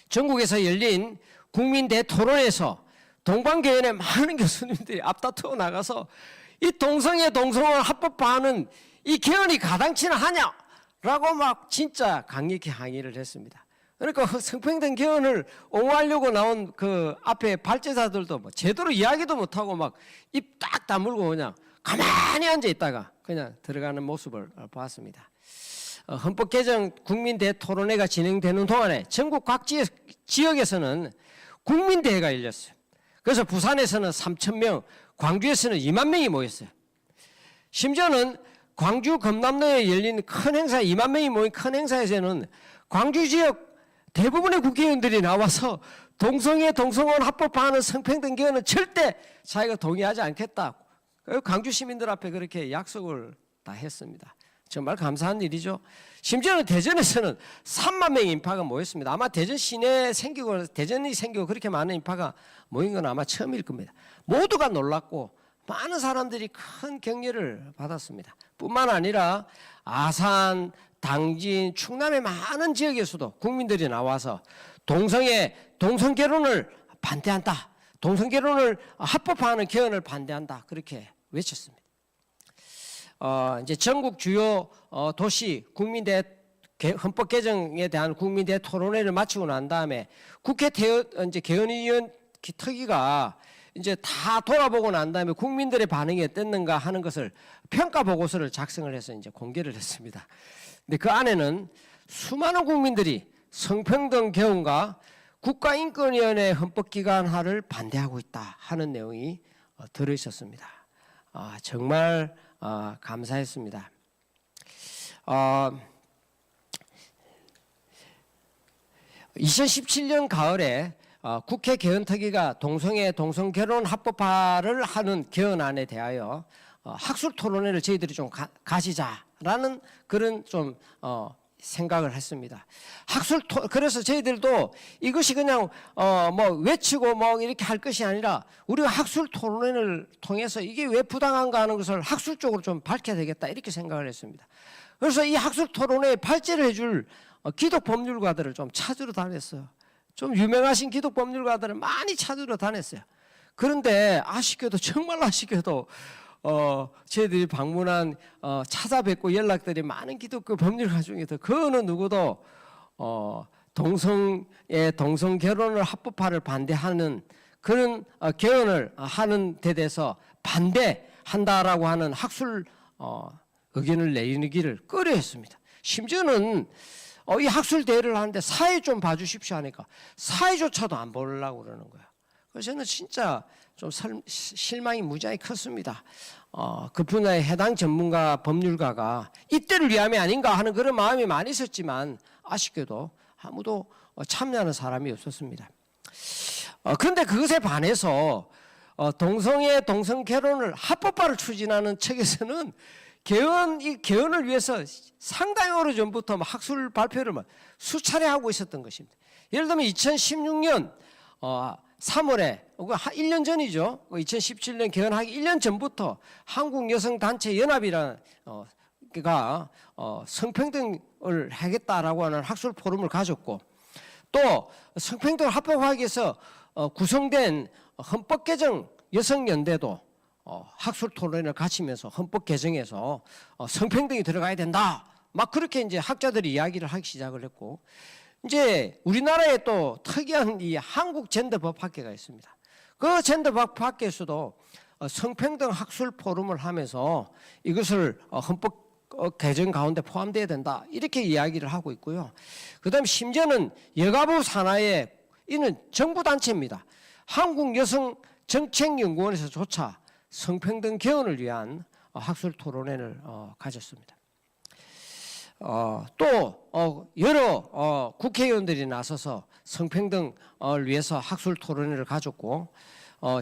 전국에서 열린 국민대토론에서 동방개헌의 많은 교수님들이 앞다투어 나가서 이 동성애 동성혼을 합법화하는 이 개헌이 가당치나 하냐라고 막 진짜 강력히 항의를 했습니다. 그러니까 성평등 개헌을 옹호하려고 나온 그 앞에 발제자들도 뭐 제대로 이야기도 못하고 막 입 딱 다물고 그냥 가만히 앉아 있다가 그냥 들어가는 모습을 보았습니다. 헌법 개정 국민대토론회가 진행되는 동안에 전국 각 지역에서는 국민대회가 열렸어요. 그래서 부산에서는 3,000명, 광주에서는 2만 명이 모였어요. 심지어는 광주 검남로에 열린 큰 행사, 2만 명이 모인 큰 행사에서는 광주 지역 대부분의 국회의원들이 나와서 동성애 동성혼 합법화하는 성평등 개헌은 절대 자기가 동의하지 않겠다. 광주 시민들 앞에 그렇게 약속을 다 했습니다. 정말 감사한 일이죠. 심지어는 대전에서는 3만 명의 인파가 모였습니다. 아마 대전 시내에 대전이 생기고 그렇게 많은 인파가 모인 건 아마 처음일 겁니다. 모두가 놀랐고 많은 사람들이 큰 격려를 받았습니다. 뿐만 아니라 아산, 당진, 충남의 많은 지역에서도 국민들이 나와서 동성결혼을 반대한다. 동성결혼을 합법화하는 개헌을 반대한다. 그렇게 외쳤습니다. 이제 전국 주요 도시 헌법 개정에 대한 국민대 토론회를 마치고 난 다음에 국회 이제 개헌위원 특위가 이제 다 돌아보고 난 다음에 국민들의 반응이 어땠는가 하는 것을 평가 보고서를 작성을 해서 이제 공개를 했습니다. 근데 그 안에는 수많은 국민들이 성평등 개헌과 국가인권위원회 헌법기관화를 반대하고 있다 하는 내용이 들어 있었습니다. 정말 감사했습니다. 2017년 가을에 국회 개헌특위가 동성애 동성 결혼 합법화를 하는 개헌안에 대하여 학술 토론회를 저희들이 좀 가지자라는 그런 좀 생각을 했습니다. 그래서 저희들도 이것이 그냥 뭐 외치고 뭐 이렇게 할 것이 아니라 우리가 학술 토론회를 통해서 이게 왜 부당한가 하는 것을 학술적으로 좀 밝혀야 되겠다 이렇게 생각을 했습니다. 그래서 이 학술 토론회에 발제를 해줄 기독 법률가들을 좀 찾으러 다녔어요. 좀 유명하신 기독 법률가들을 많이 찾으러 다녔어요. 그런데 아쉽게도 정말 아쉽게도 저희들이 방문한 찾아뵙고 연락들이 많은 기독교 법률가 중에서 그 어느 누구도 동성 결혼을 합법화를 반대하는 그런 개헌을 하는 데 대해서 반대한다라고 하는 학술 의견을 내기를 꺼려했습니다. 심지어는 이 학술 대회를 하는데 사회 좀 봐주십시오 하니까 사회조차도 안 보려고 그러는 거예요. 그래서 저는 진짜 좀 실망이 무지하게 컸습니다. 그 분야의 해당 전문가 법률가가 이때를 위함이 아닌가 하는 그런 마음이 많이 있었지만 아쉽게도 아무도 참여하는 사람이 없었습니다. 그런데 그것에 반해서 동성애 동성 결혼을 합법화를 추진하는 측에서는 이 개헌을 위해서 상당히 오래전부터 학술 발표를 수차례 하고 있었던 것입니다. 예를 들면 2016년 3월에 1년 전이죠. 2017년 개헌하기 1년 전부터 한국여성단체연합이라는 가 성평등을 하겠다라고 하는 학술 포럼을 가졌고 또 성평등을 합법화하기 위해서 구성된 헌법개정 여성연대도 학술 토론을 갖추면서 헌법 개정에서 성평등이 들어가야 된다. 막 그렇게 이제 학자들이 이야기를 하기 시작을 했고 이제 우리나라에 또 특이한 이 한국 젠더법학회가 있습니다. 그 젠더법학회에서도 성평등 학술 포럼을 하면서 이것을 헌법 개정 가운데 포함되어야 된다. 이렇게 이야기를 하고 있고요. 그다음에 심지어는 여가부 산하에 이는 정부 단체입니다. 한국여성정책연구원에서조차 성평등 개헌을 위한 학술 토론회를 가졌습니다. 또 여러 국회의원들이 나서서 성평등을 위해서 학술 토론회를 가졌고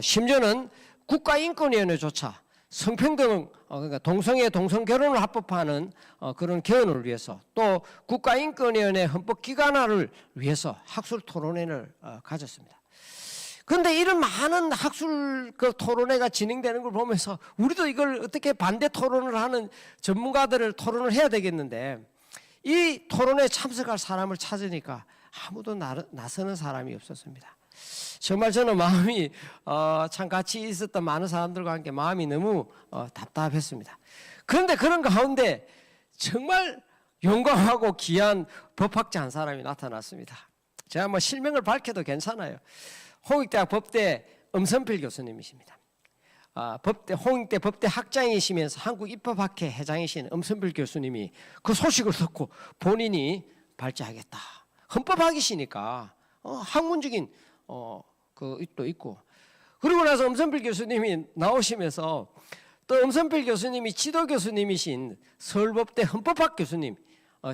심지어는 국가인권위원회조차 성평등 그러니까 동성애 동성 결혼을 합법화하는 그런 개헌을 위해서 또 국가인권위원회 헌법기관화를 위해서 학술 토론회를 가졌습니다. 그런데 이런 많은 학술 토론회가 진행되는 걸 보면서 우리도 이걸 어떻게 반대 토론을 하는 전문가들을 토론을 해야 되겠는데 이 토론회에 참석할 사람을 찾으니까 아무도 나서는 사람이 없었습니다. 정말 저는 마음이 참 같이 있었던 많은 사람들과 함께 마음이 너무 답답했습니다. 그런데 그런 가운데 정말 용감하고 귀한 법학자 한 사람이 나타났습니다. 제가 뭐 실명을 밝혀도 괜찮아요. 홍익대학 법대 엄선필 교수님이십니다. 홍익대 법대 학장이시면서 한국입법학회 회장이신 엄선필 교수님이 그 소식을 듣고 본인이 발제하겠다. 헌법학이시니까 학문적인 그 또 있고 그러고 나서 엄선필 교수님이 나오시면서 또 엄선필 교수님이 지도 교수님이신 서울법대 헌법학 교수님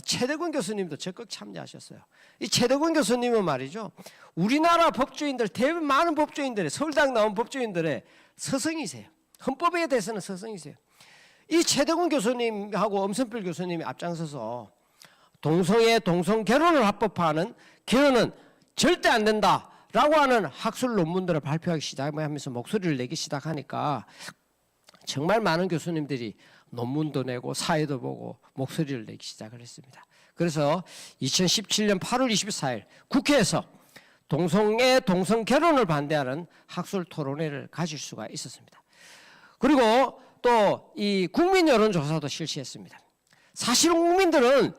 최대권 교수님도 적극 참여하셨어요. 이 최대권 교수님은 말이죠. 우리나라 법조인들 대부분 많은 법조인들의 서울대학 나온 법조인들의 스승이세요. 헌법에 대해서는 스승이세요. 이 최대권 교수님하고 엄선필 교수님이 앞장서서 동성애 동성 결혼을 합법화하는 개헌은 절대 안 된다라고 하는 학술 논문들을 발표하기 시작하면서 목소리를 내기 시작하니까 정말 많은 교수님들이 논문도 내고 사회도 보고 목소리를 내기 시작을 했습니다. 그래서 2017년 8월 24일 국회에서 동성애 동성 결혼을 반대하는 학술 토론회를 가질 수가 있었습니다. 그리고 또 이 국민 여론조사도 실시했습니다. 사실은 국민들은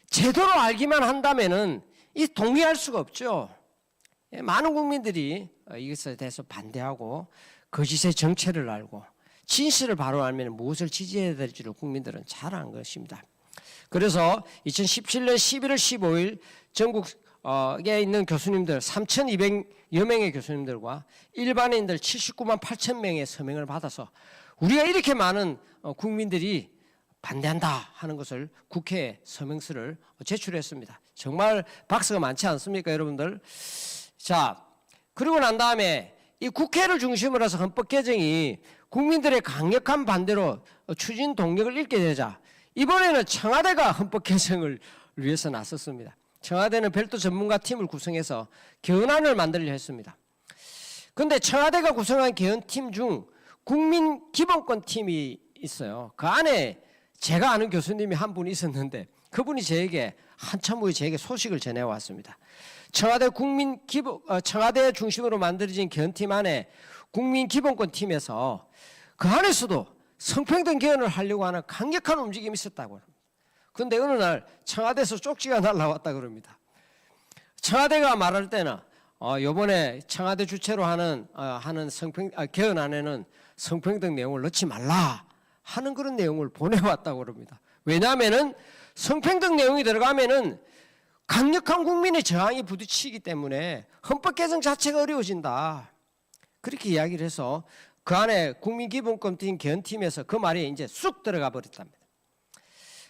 제대로 알기만 한다면은 이 동의할 수가 없죠. 많은 국민들이 이것에 대해서 반대하고 거짓의 정체를 알고 진실을 바로 알면 무엇을 지지해야 될지를 국민들은 잘 안 것입니다. 그래서 2017년 11월 15일 전국에 있는 교수님들 3,200여 명의 교수님들과 일반인들 79만 8천 명의 서명을 받아서 우리가 이렇게 많은 국민들이 반대한다 하는 것을 국회에 서명서를 제출했습니다. 정말 박수가 많지 않습니까, 여러분들? 자, 그리고 난 다음에 이 국회를 중심으로 해서 헌법 개정이 국민들의 강력한 반대로 추진 동력을 잃게 되자 이번에는 청와대가 헌법 개정을 위해서 나섰습니다. 청와대는 별도 전문가 팀을 구성해서 개헌안을 만들려 했습니다. 그런데 청와대가 구성한 개헌팀 중 국민기본권 팀이 있어요. 그 안에 제가 아는 교수님이 한 분이 있었는데 그분이 저에게 한참 후에 저에게 소식을 전해왔습니다. 청와대 중심으로 만들어진 개헌팀 안에 국민기본권 팀에서 그 안에서도 성평등 개헌을 하려고 하는 강력한 움직임이 있었다고 합니다. 그런데 어느 날 청와대에서 쪽지가 날라왔다 그럽니다. 청와대가 말할 때는 이번에 청와대 주체로 하는 개헌안에는 성평등 내용을 넣지 말라 하는 그런 내용을 보내왔다고 그럽니다. 왜냐하면은 성평등 내용이 들어가면은 강력한 국민의 저항이 부딪히기 때문에 헌법 개정 자체가 어려워진다. 그렇게 이야기를 해서 그 안에 국민기본권팀 개헌팀에서 그 말이 이제 쑥 들어가 버렸답니다.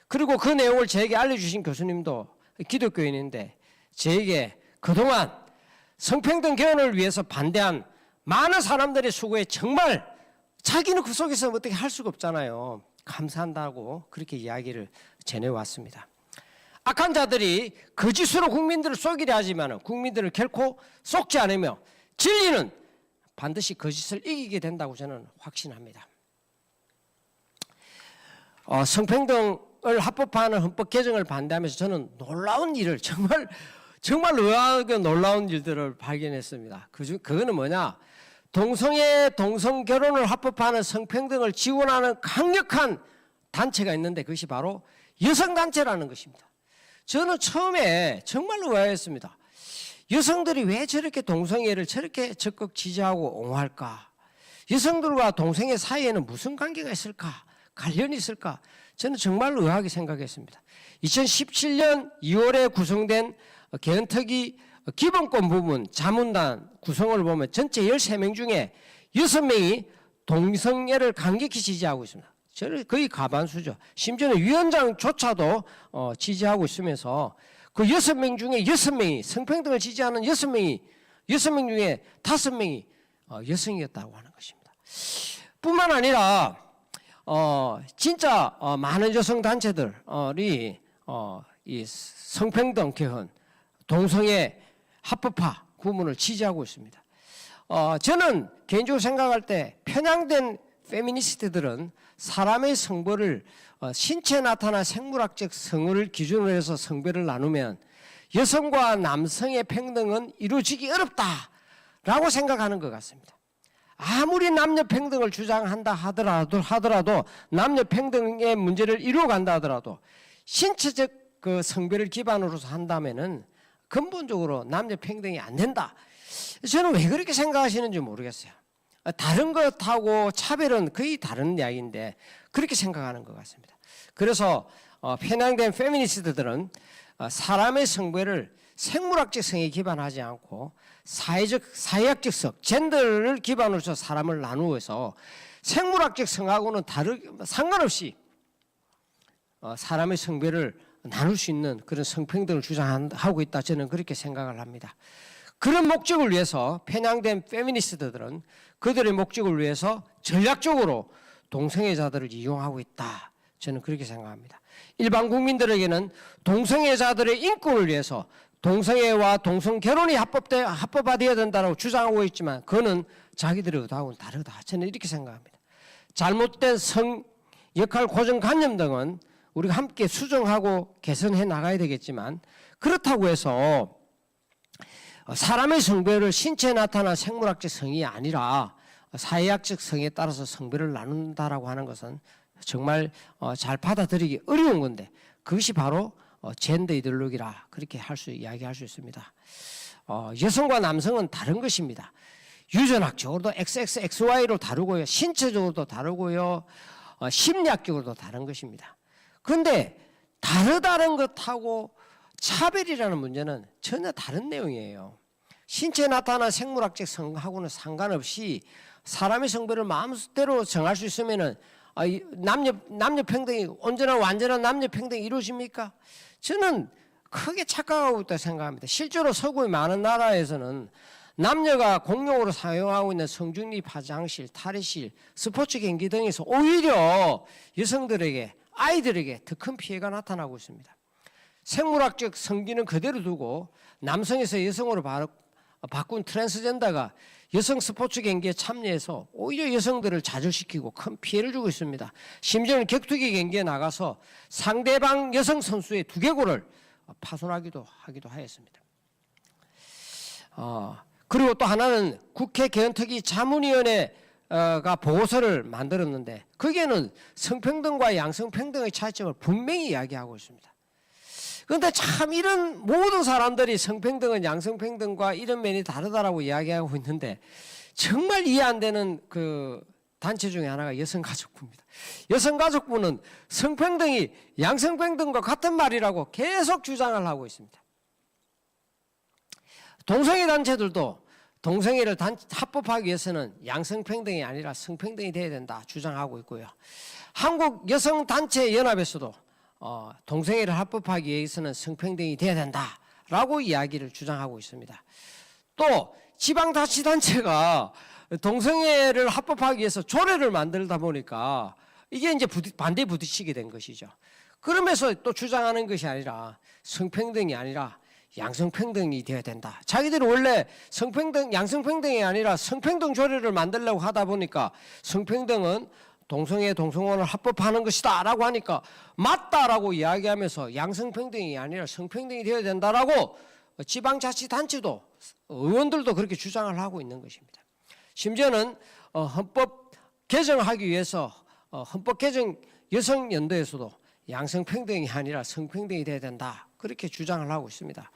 그리고 그 내용을 저에게 알려주신 교수님도 기독교인인데 저에게 그동안 성평등 개헌을 위해서 반대한 많은 사람들의 수고에 정말 자기는 그 속에서 어떻게 할 수가 없잖아요. 감사한다고 그렇게 이야기를 전해왔습니다. 악한 자들이 거짓으로 국민들을 속이려 하지만 국민들을 결코 속지 않으며 진리는 반드시 거짓을 이기게 된다고 저는 확신합니다. 성평등을 합법화하는 헌법 개정을 반대하면서 저는 놀라운 일을 정말 의아하게 놀라운 일들을 발견했습니다. 그거는 뭐냐? 동성애, 동성 결혼을 합법화하는 성평등을 지원하는 강력한 단체가 있는데 그것이 바로 여성단체라는 것입니다. 저는 처음에 정말 의아했습니다. 여성들이 왜 저렇게 동성애를 저렇게 적극 지지하고 옹호할까? 여성들과 동성애 사이에는 무슨 관계가 있을까? 관련이 있을까? 저는 정말 의아하게 생각했습니다. 2017년 2월에 구성된 개헌특위 기본권 부분 자문단 구성을 보면 전체 13명 중에 6명이 동성애를 강력히 지지하고 있습니다. 저는 거의 가반수죠. 심지어는 위원장조차도 지지하고 있으면서 그 6명 중에 6명이 성평등을 지지하는 6명 중에 5명이 여성이었다고 하는 것입니다. 뿐만 아니라 진짜 많은 여성 단체들이 이 성평등 개헌, 동성애 합법화 부분을 지지하고 있습니다. 저는 개인적으로 생각할 때 편향된 페미니스트들은 사람의 성별을 신체에 나타난 생물학적 성을 기준으로 해서 성별을 나누면 여성과 남성의 평등은 이루어지기 어렵다라고 생각하는 것 같습니다. 아무리 남녀 평등을 주장한다 하더라도 남녀 평등의 문제를 이루어간다 하더라도 신체적 그 성별을 기반으로 한다면은 근본적으로 남녀 평등이 안 된다. 저는 왜 그렇게 생각하시는지 모르겠어요. 다른 것하고 차별은 거의 다른 이야기인데 그렇게 생각하는 것 같습니다. 그래서 편향된 페미니스트들은 사람의 성별을 생물학적 성에 기반하지 않고 사회학적 성, 젠더를 기반으로 해서 사람을 나누어서 생물학적 성하고는 상관없이 사람의 성별을 나눌 수 있는 그런 성평등을 주장하고 있다. 저는 그렇게 생각을 합니다. 그런 목적을 위해서 편향된 페미니스트들은 그들의 목적을 위해서 전략적으로 동성애자들을 이용하고 있다. 저는 그렇게 생각합니다. 일반 국민들에게는 동성애자들의 인권을 위해서 동성애와 동성결혼이 합법화되어야 된다고 주장하고 있지만 그거는 자기들의 의도하고는 다르다. 저는 이렇게 생각합니다. 잘못된 성 역할 고정관념 등은 우리가 함께 수정하고 개선해 나가야 되겠지만 그렇다고 해서 사람의 성별을 신체에 나타난 생물학적 성이 아니라 사회학적 성에 따라서 성별을 나눈다라고 하는 것은 정말 잘 받아들이기 어려운 건데 그것이 바로 젠더 이데올로기라 그렇게 이야기할 수 있습니다. 여성과 남성은 다른 것입니다. 유전학적으로도 XXXY로 다르고요. 신체적으로도 다르고요. 심리학적으로도 다른 것입니다. 그런데 다르다는 것하고 차별이라는 문제는 전혀 다른 내용이에요. 신체에 나타난 생물학적 성하고는 상관없이 사람의 성별을 마음대로 정할 수 있으면은 남녀 평등이 온전한 완전한 남녀 평등이 이루어집니까? 저는 크게 착각하고 있다고 생각합니다. 실제로 서구의 많은 나라에서는 남녀가 공용으로 사용하고 있는 성중립 화장실, 탈의실, 스포츠 경기 등에서 오히려 여성들에게, 아이들에게 더 큰 피해가 나타나고 있습니다. 생물학적 성기는 그대로 두고 남성에서 여성으로 바꾼 트랜스젠더가 여성 스포츠 경기에 참여해서 오히려 여성들을 좌절시키고 큰 피해를 주고 있습니다. 심지어는 격투기 경기에 나가서 상대방 여성 선수의 두개골을 파손하기도 하였습니다. 그리고 또 하나는 국회 개헌특위 자문위원회가 보고서를 만들었는데 거기에는 성평등과 양성평등의 차이점을 분명히 이야기하고 있습니다. 그런데 참 이런 모든 사람들이 성평등은 양성평등과 이런 면이 다르다라고 이야기하고 있는데 정말 이해 안 되는 그 단체 중에 하나가 여성가족부입니다. 여성가족부는 성평등이 양성평등과 같은 말이라고 계속 주장을 하고 있습니다. 동성애 단체들도 동성애를 합법하기 위해서는 양성평등이 아니라 성평등이 돼야 된다 주장하고 있고요. 한국여성단체연합에서도 동성애를 합법하기 위해서는 성평등이 돼야 된다라고 이야기를 주장하고 있습니다. 또 지방자치단체가 동성애를 합법하기 위해서 조례를 만들다 보니까 이게 이제 반대에 부딪히게 된 것이죠. 그러면서 또 주장하는 것이 아니라 성평등이 아니라 양성평등이 되어야 된다. 자기들이 원래 양성평등이 아니라 성평등 조례를 만들려고 하다 보니까 성평등은 동성애, 동성혼을 합법하는 것이다 라고 하니까 맞다라고 이야기하면서 양성평등이 아니라 성평등이 되어야 된다라고 지방자치단체도 의원들도 그렇게 주장을 하고 있는 것입니다. 심지어는 헌법 개정하기 위해서 헌법 개정 여성연대에서도 양성평등이 아니라 성평등이 돼야 된다 그렇게 주장을 하고 있습니다.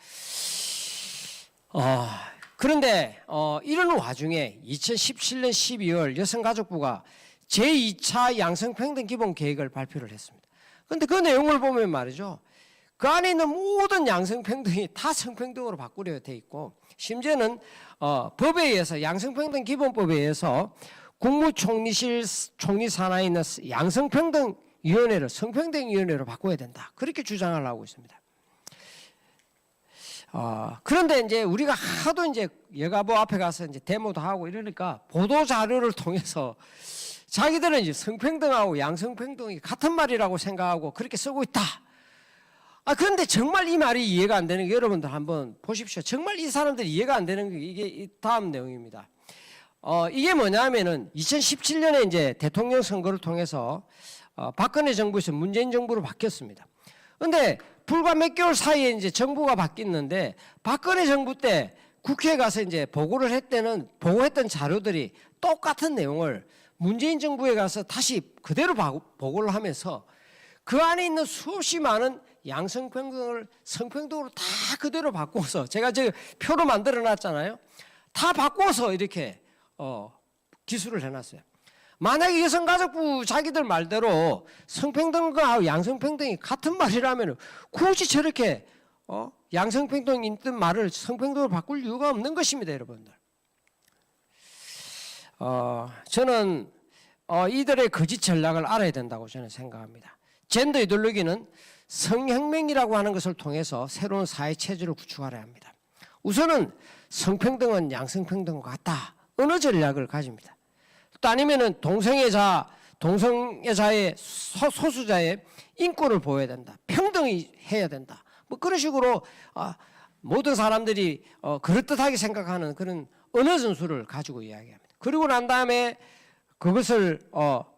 그런데 이런 와중에 2017년 12월 여성가족부가 제2차 양성평등 기본계획을 발표를 했습니다. 그런데 그 내용을 보면 말이죠. 그 안에 있는 모든 양성평등이 다 성평등으로 바꾸려 돼 있고 심지어는 법에 의해서 양성평등 기본법에 의해서 국무총리실 총리 산하에 있는 양성평등위원회를 성평등위원회로 바꿔야 된다. 그렇게 주장을 하고 있습니다. 그런데 이제 우리가 하도 이제 여가부 앞에 가서 이제 데모도 하고 이러니까 보도 자료를 통해서 자기들은 이제 성평등하고 양성평등이 같은 말이라고 생각하고 그렇게 쓰고 있다. 그런데 정말 이 말이 이해가 안 되는 게 여러분들 한번 보십시오. 정말 이 사람들이 이해가 안 되는 게 이게 이 다음 내용입니다. 이게 뭐냐면은 2017년에 이제 대통령 선거를 통해서 박근혜 정부에서 문재인 정부로 바뀌었습니다. 그런데 불과 몇 개월 사이에 이제 정부가 바뀌었는데 박근혜 정부 때 국회에 가서 이제 보고를 했던 자료들이 똑같은 내용을 문재인 정부에 가서 다시 그대로 보고를 하면서 그 안에 있는 수없이 많은 양성평등을 성평등으로 다 그대로 바꿔서 제가 지금 표로 만들어 놨잖아요. 다 바꿔서 이렇게 기술을 해놨어요. 만약에 여성가족부 자기들 말대로 성평등과 양성평등이 같은 말이라면 굳이 저렇게 양성평등이 있던 말을 성평등으로 바꿀 이유가 없는 것입니다, 여러분들. 저는 이들의 거짓 전략을 알아야 된다고 저는 생각합니다. 젠더 이데올로기는 성혁명이라고 하는 것을 통해서 새로운 사회 체제를 구축하려 합니다. 우선은 성평등은 양성평등과 같다. 어느 전략을 가집니다. 또 아니면은 동성애자의 소수자의 인권을 보호해야 된다. 평등히 해야 된다. 뭐 그런 식으로 모든 사람들이 그럴듯하게 생각하는 그런 언어 전술을 가지고 이야기합니다. 그리고 난 다음에 그것을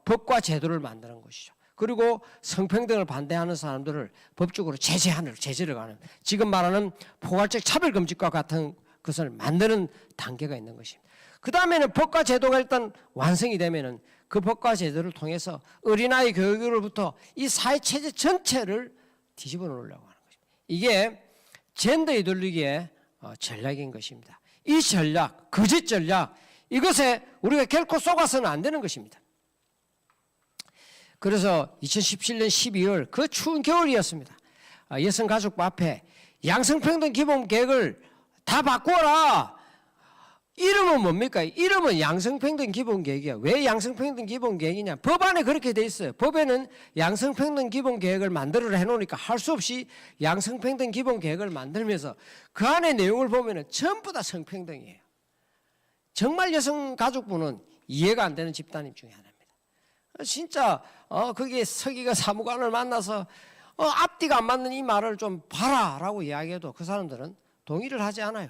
법과 제도를 만드는 것이죠. 그리고 성평등을 반대하는 사람들을 법적으로 제재를 가는 지금 말하는 포괄적 차별금지과 같은 것을 만드는 단계가 있는 것입니다. 그 다음에는 법과 제도가 일단 완성이 되면은 그 법과 제도를 통해서 어린아이 교육으로부터 이 사회체제 전체를 뒤집어 놓으려고 하는 것입니다. 이게 젠더 이데올로기의 전략인 것입니다. 이 전략, 거짓 전략, 이것에 우리가 결코 속아서는 안 되는 것입니다. 그래서 2017년 12월 그 추운 겨울이었습니다. 여성가족부 앞에 양성평등 기본계획을 다 바꾸어라. 이름은 뭡니까? 이름은 양성평등 기본계획이야. 왜 양성평등 기본계획이냐? 법안에 그렇게 돼 있어요. 법에는 양성평등 기본계획을 만들어라 해놓으니까 할 수 없이 양성평등 기본계획을 만들면서 그 안에 내용을 보면은 전부 다 성평등이에요. 정말 여성가족부는 이해가 안 되는 집단임 중에 하나입니다. 진짜 거기에 서기가 사무관을 만나서 앞뒤가 안 맞는 이 말을 좀 봐라라고 이야기해도 그 사람들은 동의를 하지 않아요.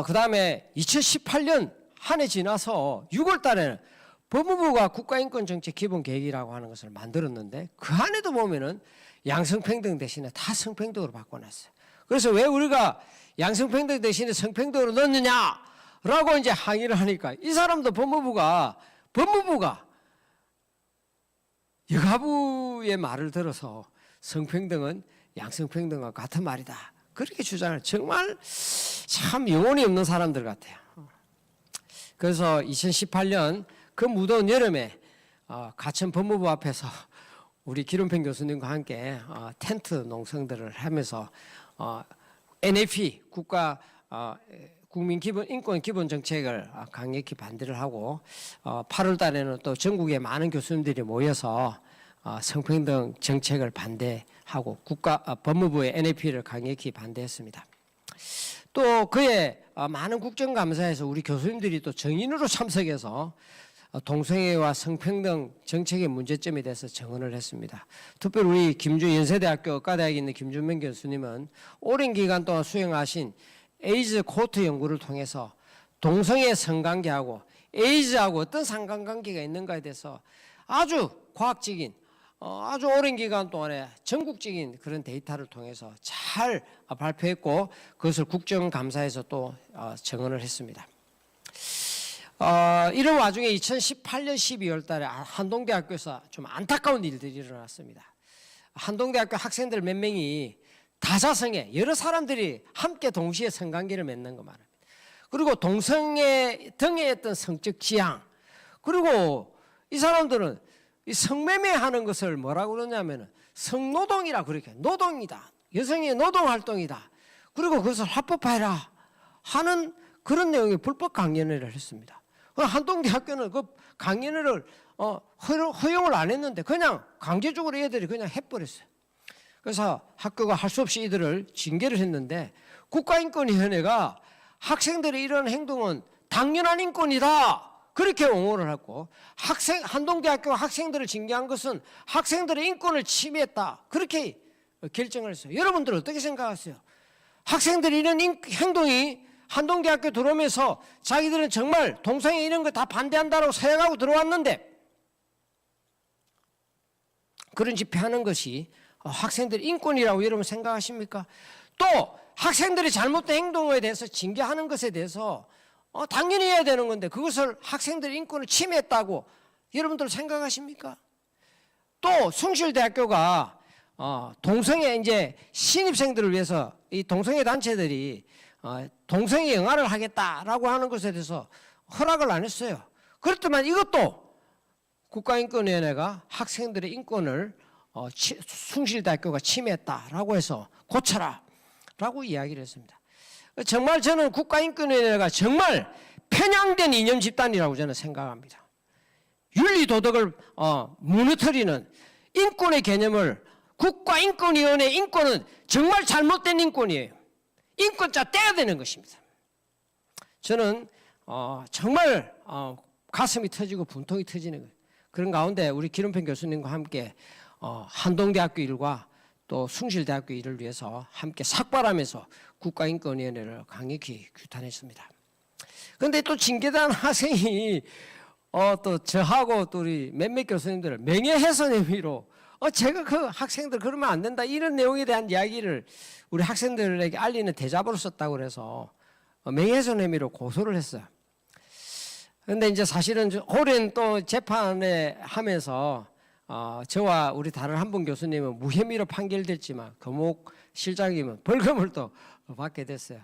그 다음에 2018년 한 해 지나서 6월 달에는 법무부가 국가인권정책 기본계획이라고 하는 것을 만들었는데 그 안에도 보면은 양성평등 대신에 다 성평등으로 바꿔놨어요. 그래서 왜 우리가 양성평등 대신에 성평등으로 넣느냐라고 이제 항의를 하니까 이 사람도 법무부가 여가부의 말을 들어서 성평등은 양성평등과 같은 말이다. 그렇게 주장을 정말 참 영혼이 없는 사람들 같아요. 그래서 2018년 그 무더운 여름에 가천 법무부 앞에서 우리 기름평 교수님과 함께 텐트 농성들을 하면서 NAP 국가 국민 기본 인권 기본 정책을 강력히 반대를 하고 8월 달에는 또 전국의 많은 교수님들이 모여서 성평등 정책을 반대하고 법무부의 NAP를 강력히 반대했습니다. 또 그의 많은 국정감사에서 우리 교수님들이 또 정인으로 참석해서 동성애와 성평등 정책의 문제점에 대해서 정언을 했습니다. 특별히 우리 연세대학교 의과대학에 있는 김준명 교수님은 오랜 기간 동안 수행하신 에이즈 코트 연구를 통해서 동성애 성관계하고 에이즈하고 어떤 상관관계가 있는가에 대해서 아주 과학적인 아주 오랜 기간 동안에 전국적인 그런 데이터를 통해서 잘 발표했고 그것을 국정감사에서 또 정언을 했습니다. 이런 와중에 2018년 12월 달에 한동대학교에서 좀 안타까운 일들이 일어났습니다. 한동대학교 학생들 몇 명이 다자성애, 여러 사람들이 함께 동시에 성관계를 맺는 거 말입니다. 그리고 동성애 등의 어떤 성적 지향, 그리고 이 사람들은 이 성매매하는 것을 뭐라고 그러냐면은 성노동이라 그렇게 노동이다. 여성의 노동활동이다. 그리고 그것을 합법화해라 하는 그런 내용의 불법 강연회를 했습니다. 한동대학교는 그 강연회를 허용을 안 했는데 그냥 강제적으로 애들이 그냥 해버렸어요. 그래서 학교가 할 수 없이 이들을 징계를 했는데 국가인권위원회가 학생들의 이런 행동은 당연한 인권이다. 그렇게 옹호를 하고 한동대학교 학생들을 징계한 것은 학생들의 인권을 침해했다. 그렇게 결정을 했어요. 여러분들 어떻게 생각하세요? 학생들이 이런 행동이 한동대학교 들어오면서 자기들은 정말 동성애 이런 거 다 반대한다고 서약하고 들어왔는데 그런 집회하는 것이 학생들의 인권이라고 여러분 생각하십니까? 또 학생들이 잘못된 행동에 대해서 징계하는 것에 대해서 당연히 해야 되는 건데 그것을 학생들의 인권을 침해했다고 여러분들 생각하십니까? 또 숭실대학교가 동성애 이제 신입생들을 위해서 이 동성애 단체들이 동성애 영화를 하겠다라고 하는 것에 대해서 허락을 안 했어요. 그렇지만 이것도 국가인권위원회가 학생들의 인권을 숭실대학교가 침해했다라고 해서 고쳐라 라고 이야기를 했습니다. 정말 저는 국가인권위원회가 정말 편향된 이념 집단이라고 저는 생각합니다. 윤리도덕을 무너뜨리는 인권의 개념을 국가인권위원회 인권은 정말 잘못된 인권이에요. 인권자 떼야 되는 것입니다. 저는 정말 가슴이 터지고 분통이 터지는 거예요. 그런 가운데 우리 기름평 교수님과 함께 한동대학교 일과 또 숭실대학교 일을 위해서 함께 삭발하면서 국가인권위원회를 강력히 규탄했습니다. 그런데 또 징계단 학생이 또 저하고 또 우리 몇몇 교수님들을 명예훼손 혐의로 제가 그 학생들 그러면 안 된다 이런 내용에 대한 이야기를 우리 학생들에게 알리는 대자보로 썼다고 그래서 명예훼손 혐의로 고소를 했어요. 그런데 이제 사실은 오랜 또 재판에 하면서 저와 우리 다른 한 분 교수님은 무혐의로 판결됐지만 교목 실장님은 벌금을 또 받게 됐어요.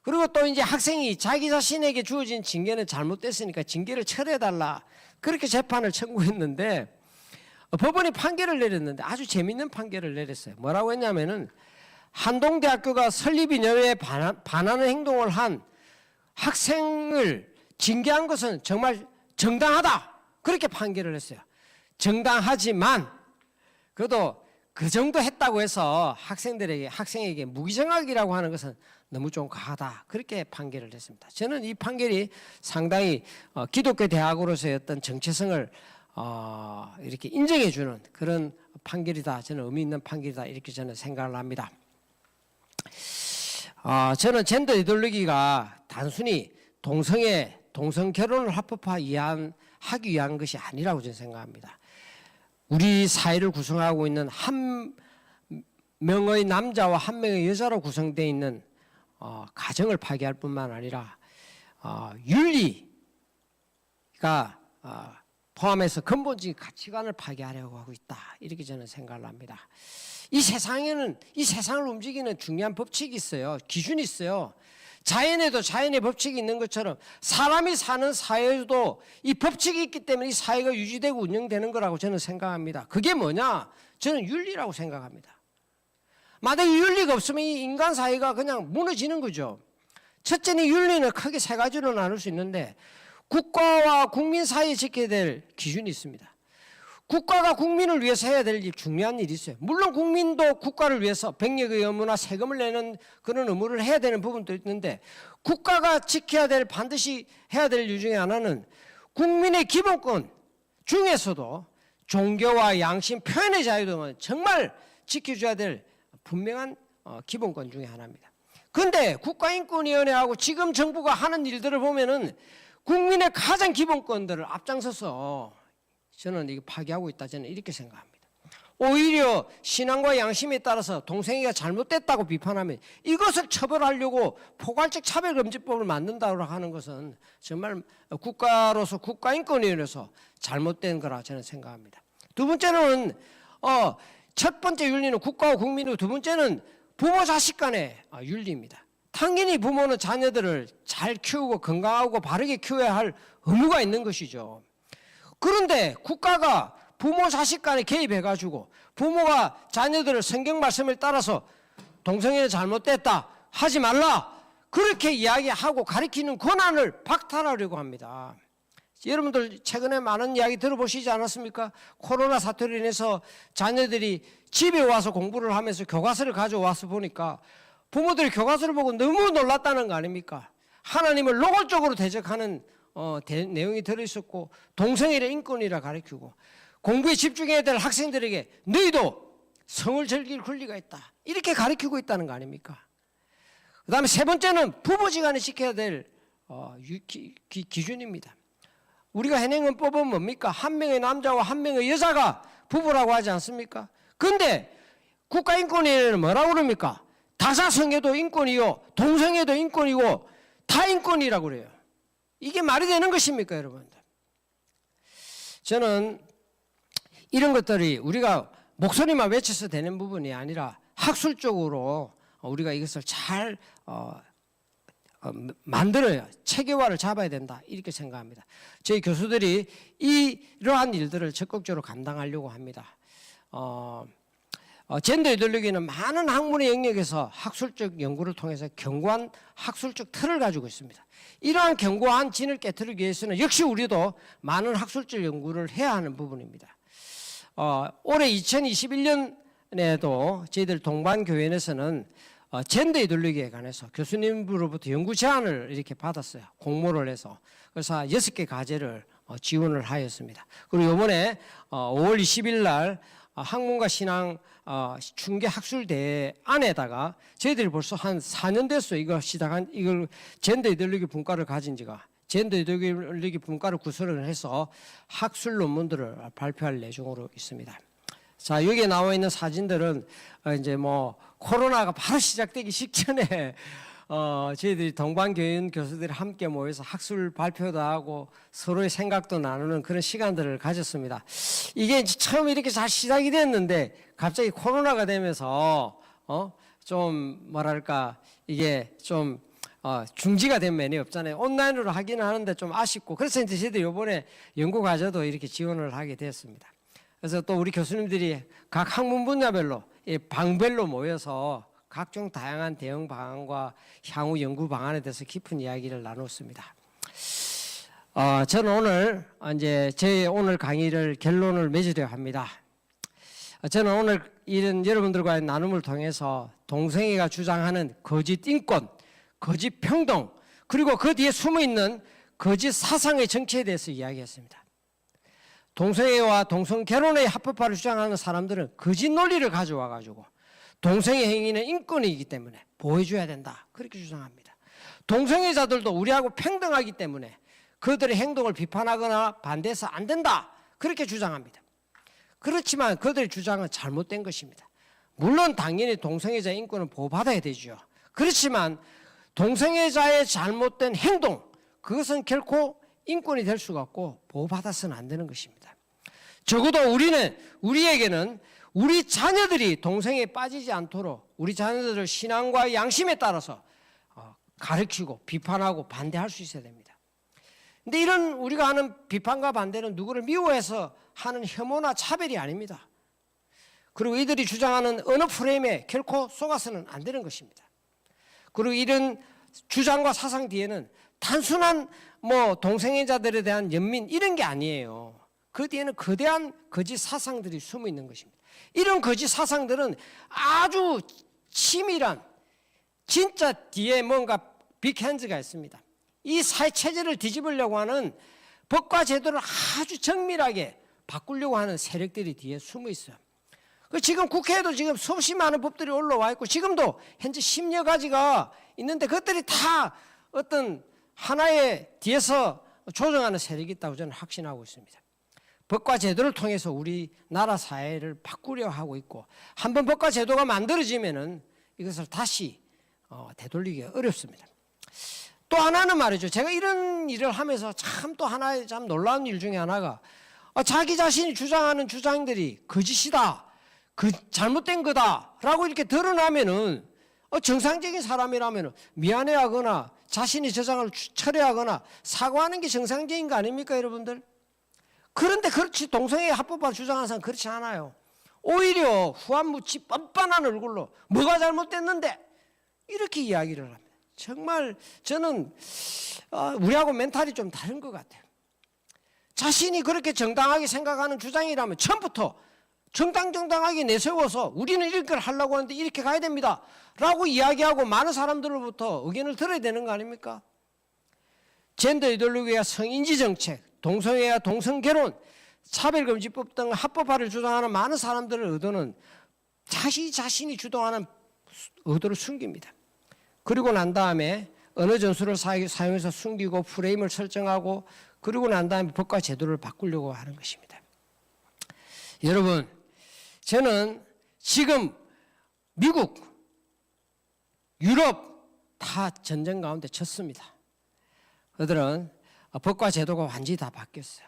그리고 또 이제 학생이 자기 자신에게 주어진 징계는 잘못됐으니까 징계를 철회해달라 그렇게 재판을 청구했는데 법원이 판결을 내렸는데 아주 재밌는 판결을 내렸어요. 뭐라고 했냐면은 한동대학교가 설립이념에 반하는 행동을 한 학생을 징계한 것은 정말 정당하다. 그렇게 판결을 했어요. 정당하지만 그래도 그 정도 했다고 해서 학생에게 무기징역이라고 하는 것은 너무 좀 과하다. 그렇게 판결을 했습니다. 저는 이 판결이 상당히 기독교 대학으로서의 어떤 정체성을 이렇게 인정해주는 그런 판결이다. 저는 의미 있는 판결이다. 이렇게 저는 생각을 합니다. 저는 젠더 이데올로기가 단순히 동성 결혼을 합법화하기 위한 것이 아니라고 저는 생각합니다. 우리 사회를 구성하고 있는 한 명의 남자와 한 명의 여자로 구성되어 있는 가정을 파괴할 뿐만 아니라 윤리가 포함해서 근본적인 가치관을 파괴하려고 하고 있다. 이렇게 저는 생각을 합니다. 이 세상을 움직이는 중요한 법칙이 있어요. 기준이 있어요. 자연에도 자연의 법칙이 있는 것처럼 사람이 사는 사회에도 이 법칙이 있기 때문에 이 사회가 유지되고 운영되는 거라고 저는 생각합니다. 그게 뭐냐? 저는 윤리라고 생각합니다. 만약에 윤리가 없으면 이 인간 사회가 그냥 무너지는 거죠. 첫째는 윤리는 크게 세 가지로 나눌 수 있는데 국가와 국민 사이에 지켜야 될 기준이 있습니다. 국가가 국민을 위해서 해야 될 중요한 일이 있어요. 물론 국민도 국가를 위해서 병역의 의무나 세금을 내는 그런 의무를 해야 되는 부분도 있는데 국가가 지켜야 될 반드시 해야 될 이유 중에 하나는 국민의 기본권 중에서도 종교와 양심, 표현의 자유 등은 정말 지켜줘야 될 분명한 기본권 중에 하나입니다. 그런데 국가인권위원회하고 지금 정부가 하는 일들을 보면은 국민의 가장 기본권들을 앞장서서 저는 이거 파괴하고 있다. 저는 이렇게 생각합니다. 오히려 신앙과 양심에 따라서 동생이가 잘못됐다고 비판하면 이것을 처벌하려고 포괄적 차별금지법을 만든다고 하는 것은 정말 국가로서 국가인권위원회에서 잘못된 거라 저는 생각합니다. 두 번째는 첫 번째 윤리는 국가와 국민이고 두 번째는 부모 자식 간의 윤리입니다. 당연히 부모는 자녀들을 잘 키우고 건강하고 바르게 키워야 할 의무가 있는 것이죠. 그런데 국가가 부모 자식 간에 개입해가지고 부모가 자녀들을 성경 말씀을 따라서 동성애는 잘못됐다 하지 말라 그렇게 이야기하고 가르치는 권한을 박탈하려고 합니다. 여러분들 최근에 많은 이야기 들어보시지 않았습니까? 코로나 사태로 인해서 자녀들이 집에 와서 공부를 하면서 교과서를 가져와서 보니까 부모들이 교과서를 보고 너무 놀랐다는 거 아닙니까? 하나님을 노골적으로 대적하는 내용이 들어있었고 동성애를 인권이라 가르치고 공부에 집중해야 될 학생들에게 너희도 성을 즐길 권리가 있다 이렇게 가르치고 있다는 거 아닙니까? 그 다음에 세 번째는 부부지간에 지켜야 될 기준입니다. 우리가 현행은 법은 뭡니까? 한 명의 남자와 한 명의 여자가 부부라고 하지 않습니까? 그런데 국가인권위원회는 뭐라고 그럽니까? 다사성애도 인권이요 동성애도 인권이고 다 인권이라고 그래요. 이게 말이 되는 것입니까, 여러분들? 저는 이런 것들이 우리가 목소리만 외쳐서 되는 부분이 아니라 학술적으로 우리가 이것을 잘 만들어야 체계화를 잡아야 된다 이렇게 생각합니다. 저희 교수들이 이러한 일들을 적극적으로 감당하려고 합니다. 젠더 이데올로기는 많은 학문의 영역에서 학술적 연구를 통해서 견고한 학술적 틀을 가지고 있습니다. 이러한 견고한 진을 깨트리기 위해서는 역시 우리도 많은 학술적 연구를 해야 하는 부분입니다. 올해 2021년에도 저희들 동반교연에서는 젠더 이데올로기에 관해서 교수님으로부터 연구 제안을 이렇게 받았어요. 공모를 해서. 그래서 6개 과제를 지원을 하였습니다. 그리고 이번에 5월 20일 날 학문과 신앙 중계 학술대회 안에다가 저희들이 벌써 한 4년 됐어요. 이걸 젠더 이데올로기 분과를 가진 지가. 젠더 이데올로기 분과를 구성을 해서 학술 논문들을 발표할 예정으로 있습니다. 자, 여기에 나와 있는 사진들은 이제 뭐 코로나가 바로 시작되기 직전에 저희들이 동반교연 교수들이 함께 모여서 학술 발표도 하고 서로의 생각도 나누는 그런 시간들을 가졌습니다. 이게 처음 이렇게 잘 시작이 됐는데 갑자기 코로나가 되면서 좀 뭐랄까 이게 좀 중지가 된 면이 없잖아요. 온라인으로 하기는 하는데 좀 아쉽고 그래서 이제 저희들이 이번에 연구 과제도 이렇게 지원을 하게 되었습니다. 그래서 또 우리 교수님들이 각 학문 분야별로 방별로 모여서 각종 다양한 대응 방안과 향후 연구 방안에 대해서 깊은 이야기를 나눴습니다. 저는 오늘 이제 제 오늘 강의를 결론을 맺으려 합니다. 저는 오늘 이런 여러분들과의 나눔을 통해서 동성애가 주장하는 거짓 인권, 거짓 평등, 그리고 그 뒤에 숨어 있는 거짓 사상의 정체에 대해서 이야기했습니다. 동성애와 동성 결혼의 합법화를 주장하는 사람들은 거짓 논리를 가져와 가지고 동성애 행위는 인권이기 때문에 보호해줘야 된다, 그렇게 주장합니다. 동성애자들도 우리하고 평등하기 때문에 그들의 행동을 비판하거나 반대해서 안 된다, 그렇게 주장합니다. 그렇지만 그들의 주장은 잘못된 것입니다. 물론 당연히 동성애자 인권은 보호받아야 되죠. 그렇지만 동성애자의 잘못된 행동, 그것은 결코 인권이 될 수가 없고 보호받아서는 안 되는 것입니다. 적어도 우리에게는 우리 자녀들이 동성애에 빠지지 않도록 우리 자녀들을 신앙과 양심에 따라서 가르치고 비판하고 반대할 수 있어야 됩니다. 근데 이런 우리가 하는 비판과 반대는 누구를 미워해서 하는 혐오나 차별이 아닙니다. 그리고 이들이 주장하는 어느 프레임에 결코 속아서는 안 되는 것입니다. 그리고 이런 주장과 사상 뒤에는 단순한 동성애자들에 대한 연민 이런 게 아니에요. 그 뒤에는 거대한 거짓 사상들이 숨어 있는 것입니다. 이런 거짓 사상들은 아주 치밀한, 진짜 뒤에 뭔가 빅핸즈가 있습니다. 이 사회 체제를 뒤집으려고 하는 법과 제도를 아주 정밀하게 바꾸려고 하는 세력들이 뒤에 숨어 있어요. 지금 국회에도 지금 수없이 많은 법들이 올라와 있고 지금도 현재 10여 가지가 있는데 그것들이 다 어떤 하나의 뒤에서 조정하는 세력이 있다고 저는 확신하고 있습니다. 법과 제도를 통해서 우리나라 사회를 바꾸려 하고 있고 한번 법과 제도가 만들어지면은 이것을 다시 되돌리기가 어렵습니다. 또 하나는 말이죠. 제가 이런 일을 하면서 참 또 하나의 참 놀라운 일 중에 하나가 자기 자신이 주장하는 주장들이 거짓이다, 잘못된 거다라고 이렇게 드러나면은 정상적인 사람이라면은 미안해하거나 자신이 저장을 철회하거나 사과하는 게 정상적인 거 아닙니까, 여러분들? 그런데 그렇지 동성애 합법화 주장하는 사람 그렇지 않아요. 오히려 후한무치 뻔뻔한 얼굴로 뭐가 잘못됐는데 이렇게 이야기를 합니다. 정말 저는 우리하고 멘탈이 좀 다른 것 같아요. 자신이 그렇게 정당하게 생각하는 주장이라면 처음부터 정당하게 내세워서 우리는 이런 걸 하려고 하는데 이렇게 가야 됩니다 라고 이야기하고 많은 사람들로부터 의견을 들어야 되는 거 아닙니까? 젠더 이데올로기와 성인지 정책, 동성애와 동성결혼, 차별금지법 등 합법화를 주장하는 많은 사람들의 의도는 자신이 주도하는 의도를 숨깁니다. 그리고 난 다음에 언어 전술을 사용해서 숨기고 프레임을 설정하고 그리고 난 다음에 법과 제도를 바꾸려고 하는 것입니다. 여러분, 저는 지금 미국, 유럽 다 전쟁 가운데 졌습니다. 그들은 법과 제도가 완전히 다 바뀌었어요.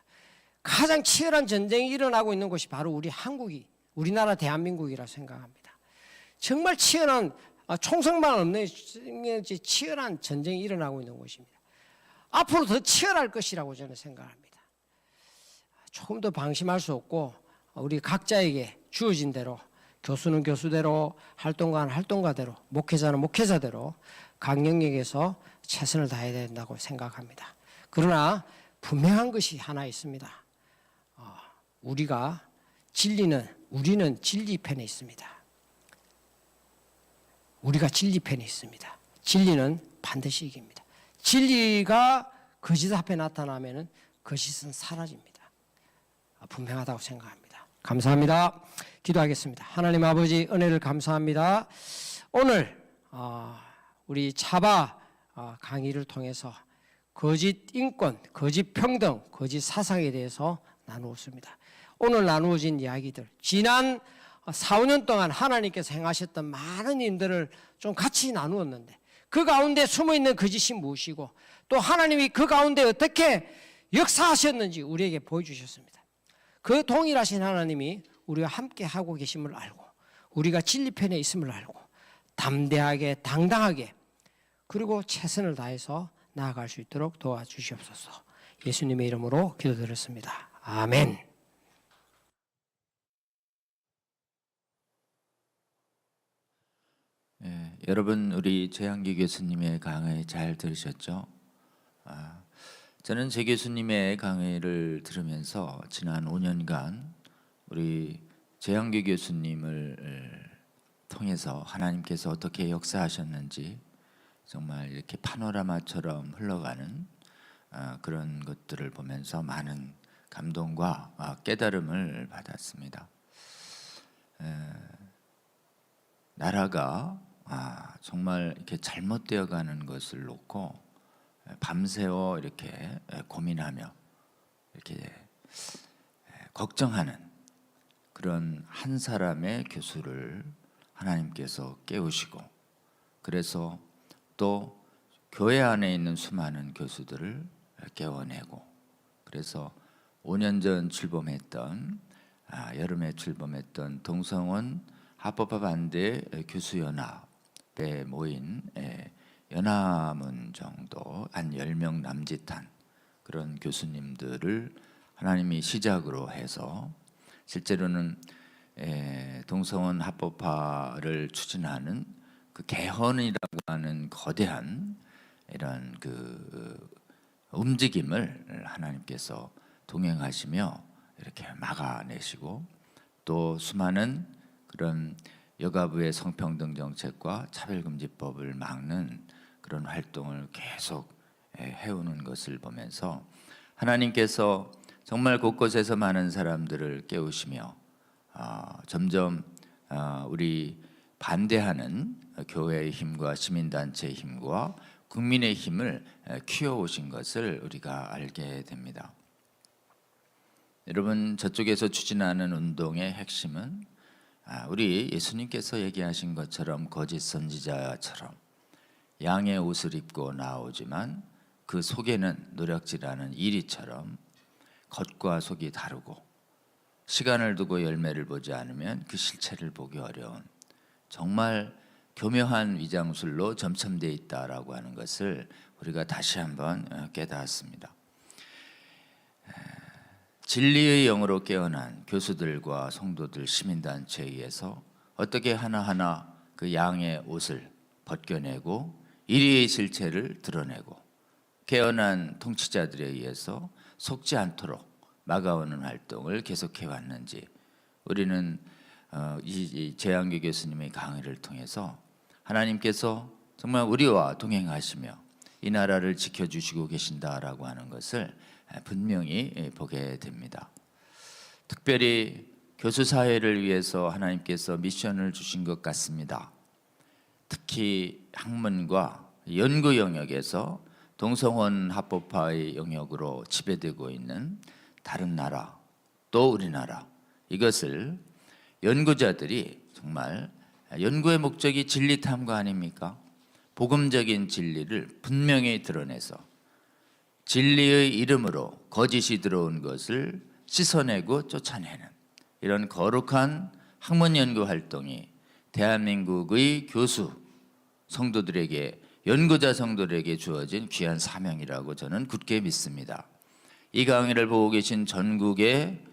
가장 치열한 전쟁이 일어나고 있는 곳이 바로 우리나라 대한민국이라 생각합니다. 정말 치열한 총성만 없는 치열한 전쟁이 일어나고 있는 곳입니다. 앞으로 더 치열할 것이라고 저는 생각합니다. 조금 더 방심할 수 없고 우리 각자에게 주어진 대로 교수는 교수대로 활동가는 활동가대로 목회자는 목회자대로 각 영역에서 최선을 다해야 된다고 생각합니다. 그러나 분명한 것이 하나 있습니다. 우리는 진리편에 있습니다. 우리가 진리편에 있습니다. 진리는 반드시 이깁니다. 진리가 거짓 앞에 나타나면 거짓은 사라집니다. 분명하다고 생각합니다. 감사합니다. 기도하겠습니다. 하나님 아버지 은혜를 감사합니다. 오늘 우리 차바 강의를 통해서 거짓 인권, 거짓 평등, 거짓 사상에 대해서 나누었습니다. 오늘 나누어진 이야기들, 지난 4, 5년 동안 하나님께서 행하셨던 많은 일들을 좀 같이 나누었는데 그 가운데 숨어있는 거짓이 무엇이고 또 하나님이 그 가운데 어떻게 역사하셨는지 우리에게 보여주셨습니다. 그 동일하신 하나님이 우리와 함께 하고 계심을 알고 우리가 진리편에 있음을 알고 담대하게 당당하게 그리고 최선을 다해서 나아갈 수 있도록 도와주시옵소서. 예수님의 이름으로 기도드렸습니다. 아멘. 예, 여러분 우리 최양기 교수님의 강의 잘 들으셨죠? 저는 제 교수님의 강의를 들으면서 지난 5년간 우리 최양기 교수님을 통해서 하나님께서 어떻게 역사하셨는지 정말 이렇게 파노라마처럼 흘러가는 그런 것들을 보면서 많은 감동과 깨달음을 받았습니다. 나라가 정말 이렇게 잘못되어 가는 것을 놓고 밤새워 이렇게 고민하며 이렇게 걱정하는 그런 한 사람의 교수를 하나님께서 깨우시고, 그래서 또 교회 안에 있는 수많은 교수들을 깨워내고, 그래서 5년 전 출범했던 여름에 출범했던 동성원 합법화 반대 교수연합에 모인 연합은 정도 한 10명 남짓한 그런 교수님들을 하나님이 시작으로 해서 실제로는 동성원 합법화를 추진하는 그 개헌이라고 하는 거대한 이런 그 움직임을 하나님께서 동행하시며 이렇게 막아내시고, 또 수많은 그런 여가부의 성평등 정책과 차별금지법을 막는 그런 활동을 계속 해오는 것을 보면서 하나님께서 정말 곳곳에서 많은 사람들을 깨우시며 점점 우리 반대하는 교회의 힘과 시민단체의 힘과 국민의 힘을 키워오신 것을 우리가 알게 됩니다. 여러분, 저쪽에서 추진하는 운동의 핵심은 우리 예수님께서 얘기하신 것처럼 거짓 선지자처럼 양의 옷을 입고 나오지만 그 속에는 노략질하는 이리처럼 겉과 속이 다르고 시간을 두고 열매를 보지 않으면 그 실체를 보기 어려운 정말 교묘한 위장술로 점첨되어 있다라고 하는 것을 우리가 다시 한번 깨달았습니다. 진리의 영으로 깨어난 교수들과 성도들, 시민단체에 의해서 어떻게 하나하나 그 양의 옷을 벗겨내고 이리의 실체를 드러내고, 깨어난 통치자들에 의해서 속지 않도록 막아오는 활동을 계속해 왔는지 우리는 이 최양기 교수님의 강의를 통해서 하나님께서 정말 우리와 동행하시며 이 나라를 지켜주시고 계신다라고 하는 것을 분명히 보게 됩니다. 특별히 교수 사회를 위해서 하나님께서 미션을 주신 것 같습니다. 특히 학문과 연구 영역에서 동성원 합법화의 영역으로 지배되고 있는 다른 나라, 또 우리나라, 이것을 연구자들이 정말 연구의 목적이 진리 탐구 아닙니까? 복음적인 진리를 분명히 드러내서 진리의 이름으로 거짓이 들어온 것을 씻어내고 쫓아내는 이런 거룩한 학문 연구 활동이 대한민국의 교수 성도들에게, 연구자 성도들에게 주어진 귀한 사명이라고 저는 굳게 믿습니다. 이 강의를 보고 계신 전국의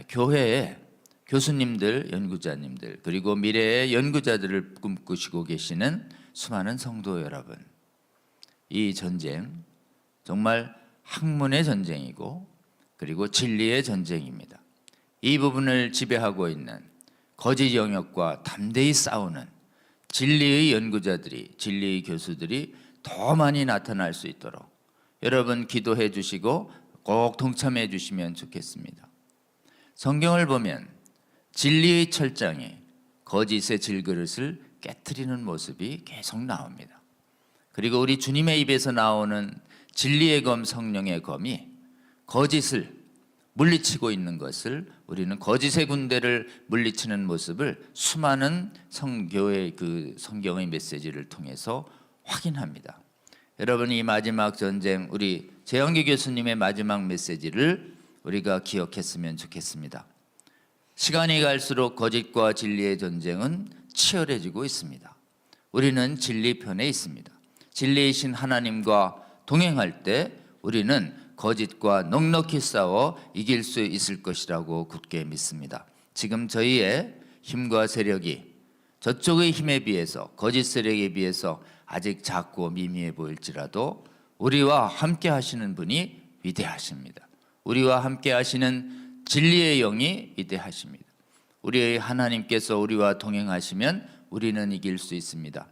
교회의 교수님들, 연구자님들, 그리고 미래의 연구자들을 꿈꾸시고 계시는 수많은 성도 여러분, 이 전쟁 정말 학문의 전쟁이고 그리고 진리의 전쟁입니다. 이 부분을 지배하고 있는 거짓 영역과 담대히 싸우는 진리의 연구자들이, 진리의 교수들이 더 많이 나타날 수 있도록 여러분 기도해 주시고 꼭 동참해 주시면 좋겠습니다. 성경을 보면 진리의 철장이 거짓의 질그릇을 깨트리는 모습이 계속 나옵니다. 그리고 우리 주님의 입에서 나오는 진리의 검, 성령의 검이 거짓을 물리치고 있는 것을, 우리는 거짓의 군대를 물리치는 모습을 수많은 성교의 그 성경의 메시지를 통해서 확인합니다. 여러분, 이 마지막 전쟁, 우리 최양기 교수님의 마지막 메시지를 우리가 기억했으면 좋겠습니다. 시간이 갈수록 거짓과 진리의 전쟁은 치열해지고 있습니다. 우리는 진리 편에 있습니다. 진리이신 하나님과 동행할 때 우리는 거짓과 넉넉히 싸워 이길 수 있을 것이라고 굳게 믿습니다. 지금 저희의 힘과 세력이 저쪽의 힘에 비해서, 거짓 세력에 비해서 아직 작고 미미해 보일지라도 우리와 함께 하시는 분이 위대하십니다. 우리와 함께 하시는 진리의 영이 위대하십니다. 우리의 하나님께서 우리와 동행하시면 우리는 이길 수 있습니다.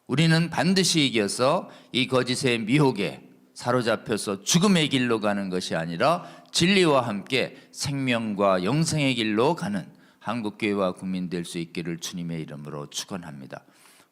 우리는 반드시 이겨서 이 거짓의 미혹에 사로잡혀서 죽음의 길로 가는 것이 아니라 진리와 함께 생명과 영생의 길로 가는 한국교회와 국민 될 수 있기를 주님의 이름으로 축원합니다.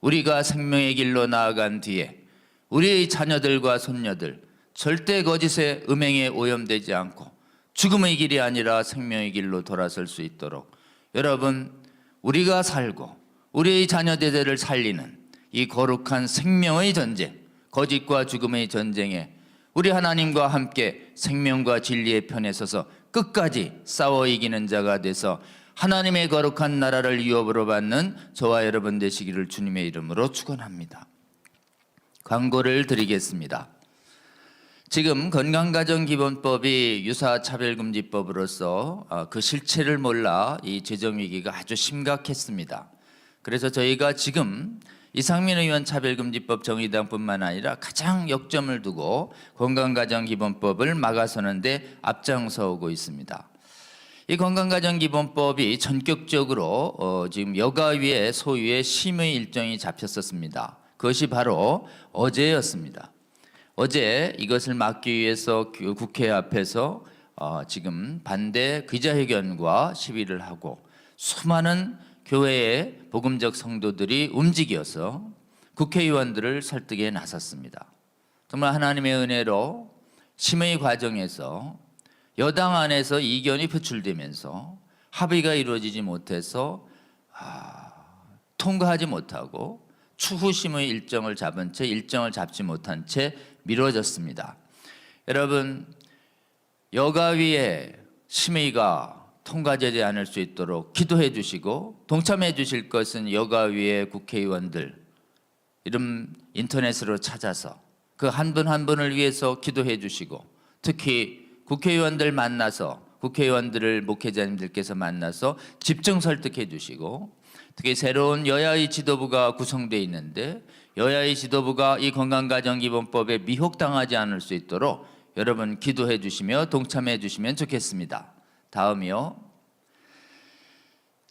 우리가 생명의 길로 나아간 뒤에 우리의 자녀들과 손녀들 절대 거짓의 음행에 오염되지 않고 죽음의 길이 아니라 생명의 길로 돌아설 수 있도록 여러분, 우리가 살고 우리의 자녀 대대를 살리는 이 거룩한 생명의 전쟁, 거짓과 죽음의 전쟁에 우리 하나님과 함께 생명과 진리의 편에 서서 끝까지 싸워 이기는 자가 돼서 하나님의 거룩한 나라를 유업으로 받는 저와 여러분 되시기를 주님의 이름으로 축원합니다. 광고를 드리겠습니다. 지금 건강가정기본법이 유사차별금지법으로서 그 실체를 몰라 이 재정위기가 아주 심각했습니다. 그래서 저희가 지금 이상민 의원 차별금지법 정의당뿐만 아니라 가장 역점을 두고 건강가정기본법을 막아서는데 앞장서 오고 있습니다. 이 건강가정기본법이 전격적으로 지금 여가위의 소유의 심의 일정이 잡혔었습니다. 그것이 바로 어제였습니다. 어제 이것을 막기 위해서 국회 앞에서 지금 반대 기자회견과 시위를 하고 수많은 교회의 복음적 성도들이 움직여서 국회의원들을 설득에 나섰습니다. 정말 하나님의 은혜로 심의 과정에서 여당 안에서 이견이 표출되면서 합의가 이루어지지 못해서 통과하지 못하고 추후 심의 일정을 잡은 채 일정을 잡지 못한 채 미뤄졌습니다. 여러분, 여가위의 심의가 통과되지 않을 수 있도록 기도해 주시고 동참해 주실 것은 여가위의 국회의원들 이름 인터넷으로 찾아서 그 한 분 한 분을 위해서 기도해 주시고 특히 국회의원들 만나서 국회의원들을 목회자님들께서 만나서 집중 설득해 주시고 특히 새로운 여야의 지도부가 구성되어 있는데 여야의 지도부가 이 건강가정기본법에 미혹당하지 않을 수 있도록 여러분 기도해 주시며 동참해 주시면 좋겠습니다. 다음이요.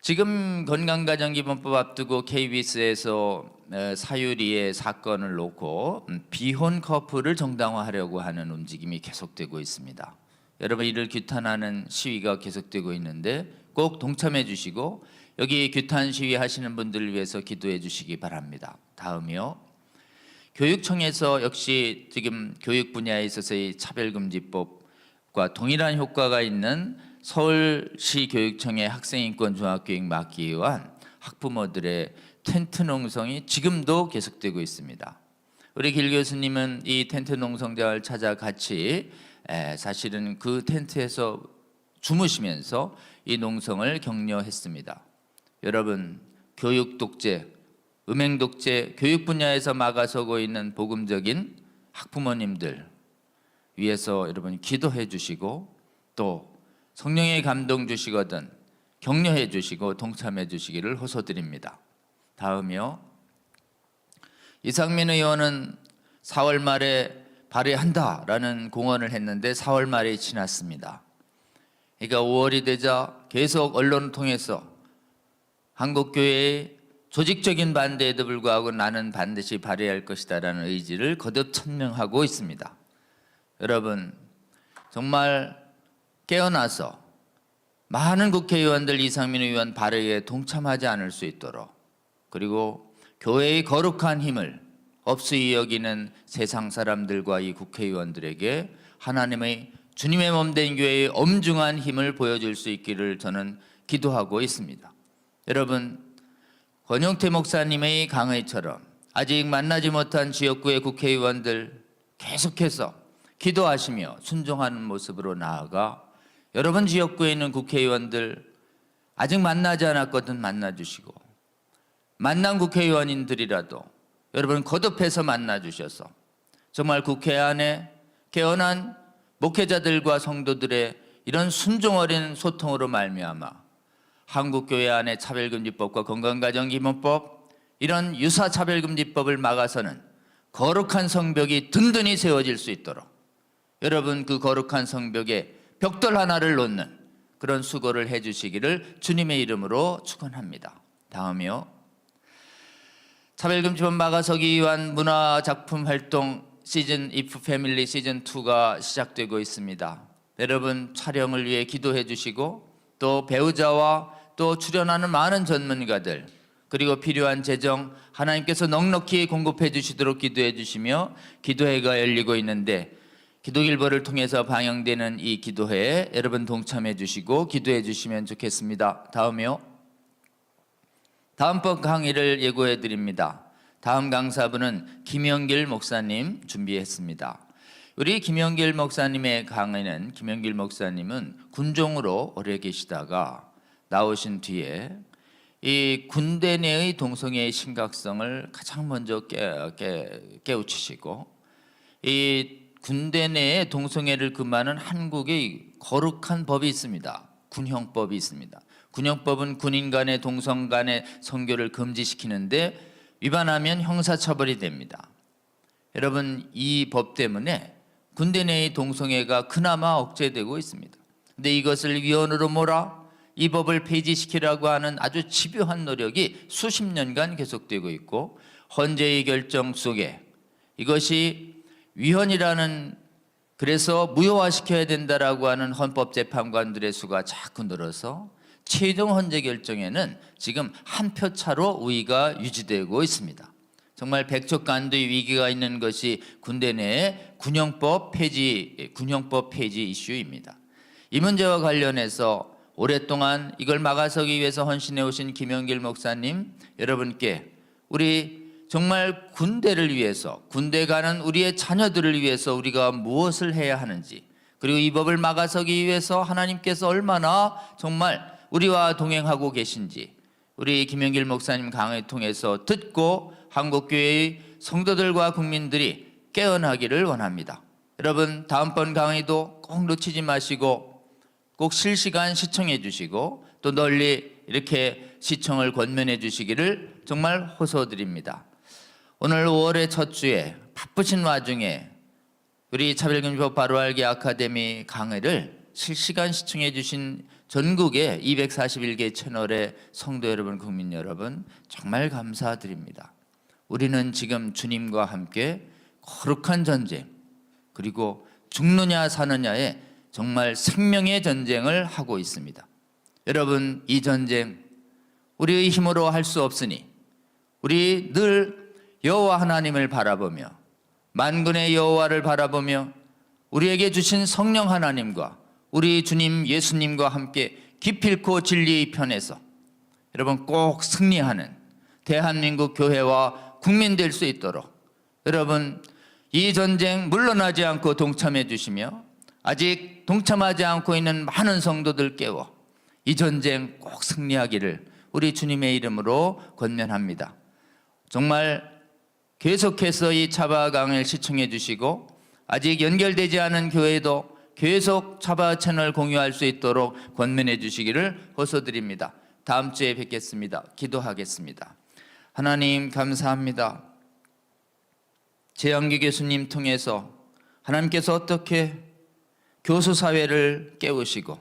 지금 건강가정기본법 앞두고 KBS에서 사유리의 사건을 놓고 비혼 커플을 정당화하려고 하는 움직임이 계속되고 있습니다. 여러분 이를 규탄하는 시위가 계속되고 있는데 꼭 동참해 주시고 여기 규탄 시위 하시는 분들을 위해서 기도해 주시기 바랍니다. 다음이요. 교육청에서 역시 지금 교육 분야에 있어서의 차별금지법과 동일한 효과가 있는 서울시 교육청의 학생인권종합교육 막기 위한 학부모들의 텐트 농성이 지금도 계속되고 있습니다. 우리 길 교수님은 이 텐트 농성장을 찾아 같이 사실은 그 텐트에서 주무시면서 이 농성을 격려했습니다. 여러분, 교육 독재, 음행 독재, 교육 분야에서 막아서고 있는 복음적인 학부모님들 위해서 여러분 기도해 주시고 또 성령의 감동 주시거든 격려해 주시고 동참해 주시기를 호소드립니다. 다음이요. 이상민 의원은 4월 말에 발의한다라는 공언을 했는데 4월 말이 지났습니다. 그러니까 5월이 되자 계속 언론을 통해서 한국교회의 조직적인 반대에도 불구하고 나는 반드시 발의할 것이다라는 의지를 거듭 천명하고 있습니다. 여러분 정말 깨어나서 많은 국회의원들 이상민 의원 발의에 동참하지 않을 수 있도록 그리고 교회의 거룩한 힘을 없이 여기는 세상 사람들과 이 국회의원들에게 하나님의 주님의 몸된 교회의 엄중한 힘을 보여줄 수 있기를 저는 기도하고 있습니다. 여러분 권영태 목사님의 강의처럼 아직 만나지 못한 지역구의 국회의원들 계속해서 기도하시며 순종하는 모습으로 나아가 여러분 지역구에 있는 국회의원들 아직 만나지 않았거든 만나주시고 만난 국회의원인들이라도 여러분 거듭해서 만나주셔서 정말 국회 안에 깨어난 목회자들과 성도들의 이런 순종 어린 소통으로 말미암아 한국교회 안에 차별금지법과 건강가정기본법 이런 유사차별금지법을 막아서는 거룩한 성벽이 든든히 세워질 수 있도록 여러분 그 거룩한 성벽에 벽돌 하나를 놓는 그런 수고를 해주시기를 주님의 이름으로 축원합니다. 다음이요. 차별금지법 막아서기 위한 문화작품 활동 시즌 if 패밀리 시즌 2가 시작되고 있습니다. 여러분 촬영을 위해 기도해 주시고 또 배우자와 또 출연하는 많은 전문가들 그리고 필요한 재정 하나님께서 넉넉히 공급해 주시도록 기도해 주시며 기도회가 열리고 있는데 기도길보를 통해서 방영되는 이 기도회에 여러분 동참해 주시고 기도해 주시면 좋겠습니다. 다음이요. 다음번 강의를 예고해 드립니다. 다음 강사분은 김영길 목사님 준비했습니다. 우리 김영길 목사님의 강의는 김영길 목사님은 군종으로 오래 계시다가 나오신 뒤에 이 군대 내의 동성애의 심각성을 가장 먼저 깨우치시고 이 군대 내에 동성애를 금하는 한국의 거룩한 법이 있습니다. 군형법이 있습니다. 군형법은 군인 간의 동성 간의 성교를 금지시키는데 위반하면 형사처벌이 됩니다. 여러분 이 법 때문에 군대 내의 동성애가 그나마 억제되고 있습니다. 근데 이것을 위헌으로 몰아 이 법을 폐지시키라고 하는 아주 집요한 노력이 수십 년간 계속되고 있고 헌재의 결정 속에 이것이 위헌이라는 그래서 무효화시켜야 된다라고 하는 헌법재판관들의 수가 자꾸 늘어서 최종 헌재 결정에는 지금 한 표 차로 우위가 유지되고 있습니다. 정말 백척간두의 위기가 있는 것이 군대 내의 군형법 폐지 이슈입니다. 이 문제와 관련해서 오랫동안 이걸 막아서기 위해서 헌신해 오신 김영길 목사님 여러분께 우리 정말 군대를 위해서 군대 가는 우리의 자녀들을 위해서 우리가 무엇을 해야 하는지 그리고 이 법을 막아서기 위해서 하나님께서 얼마나 정말 우리와 동행하고 계신지 우리 김영길 목사님 강의 통해서 듣고 한국교회의 성도들과 국민들이 깨어나기를 원합니다. 여러분 다음번 강의도 꼭 놓치지 마시고 꼭 실시간 시청해 주시고 또 널리 이렇게 시청을 권면해 주시기를 정말 호소드립니다. 오늘 5월의 첫 주에 바쁘신 와중에 우리 차별금지법 바로알기 아카데미 강의를 실시간 시청해 주신 전국의 241개 채널의 성도 여러분, 국민 여러분 정말 감사드립니다. 우리는 지금 주님과 함께 거룩한 전쟁 그리고 죽느냐 사느냐의 정말 생명의 전쟁을 하고 있습니다. 여러분 이 전쟁 우리의 힘으로 할 수 없으니 우리 늘 여호와 하나님을 바라보며 만군의 여호와를 바라보며 우리에게 주신 성령 하나님과 우리 주님 예수님과 함께 기필코 진리의 편에서 여러분 꼭 승리하는 대한민국 교회와 국민 될 수 있도록 여러분 이 전쟁 물러나지 않고 동참해 주시며 아직 동참하지 않고 있는 많은 성도들 깨워 이 전쟁 꼭 승리하기를 우리 주님의 이름으로 권면합니다. 정말 계속해서 이 차바 강의를 시청해 주시고 아직 연결되지 않은 교회도 계속 차바 채널 공유할 수 있도록 권면해 주시기를 호소드립니다. 다음 주에 뵙겠습니다. 기도하겠습니다. 하나님 감사합니다. 재영기 교수님 통해서 하나님께서 어떻게 교수사회를 깨우시고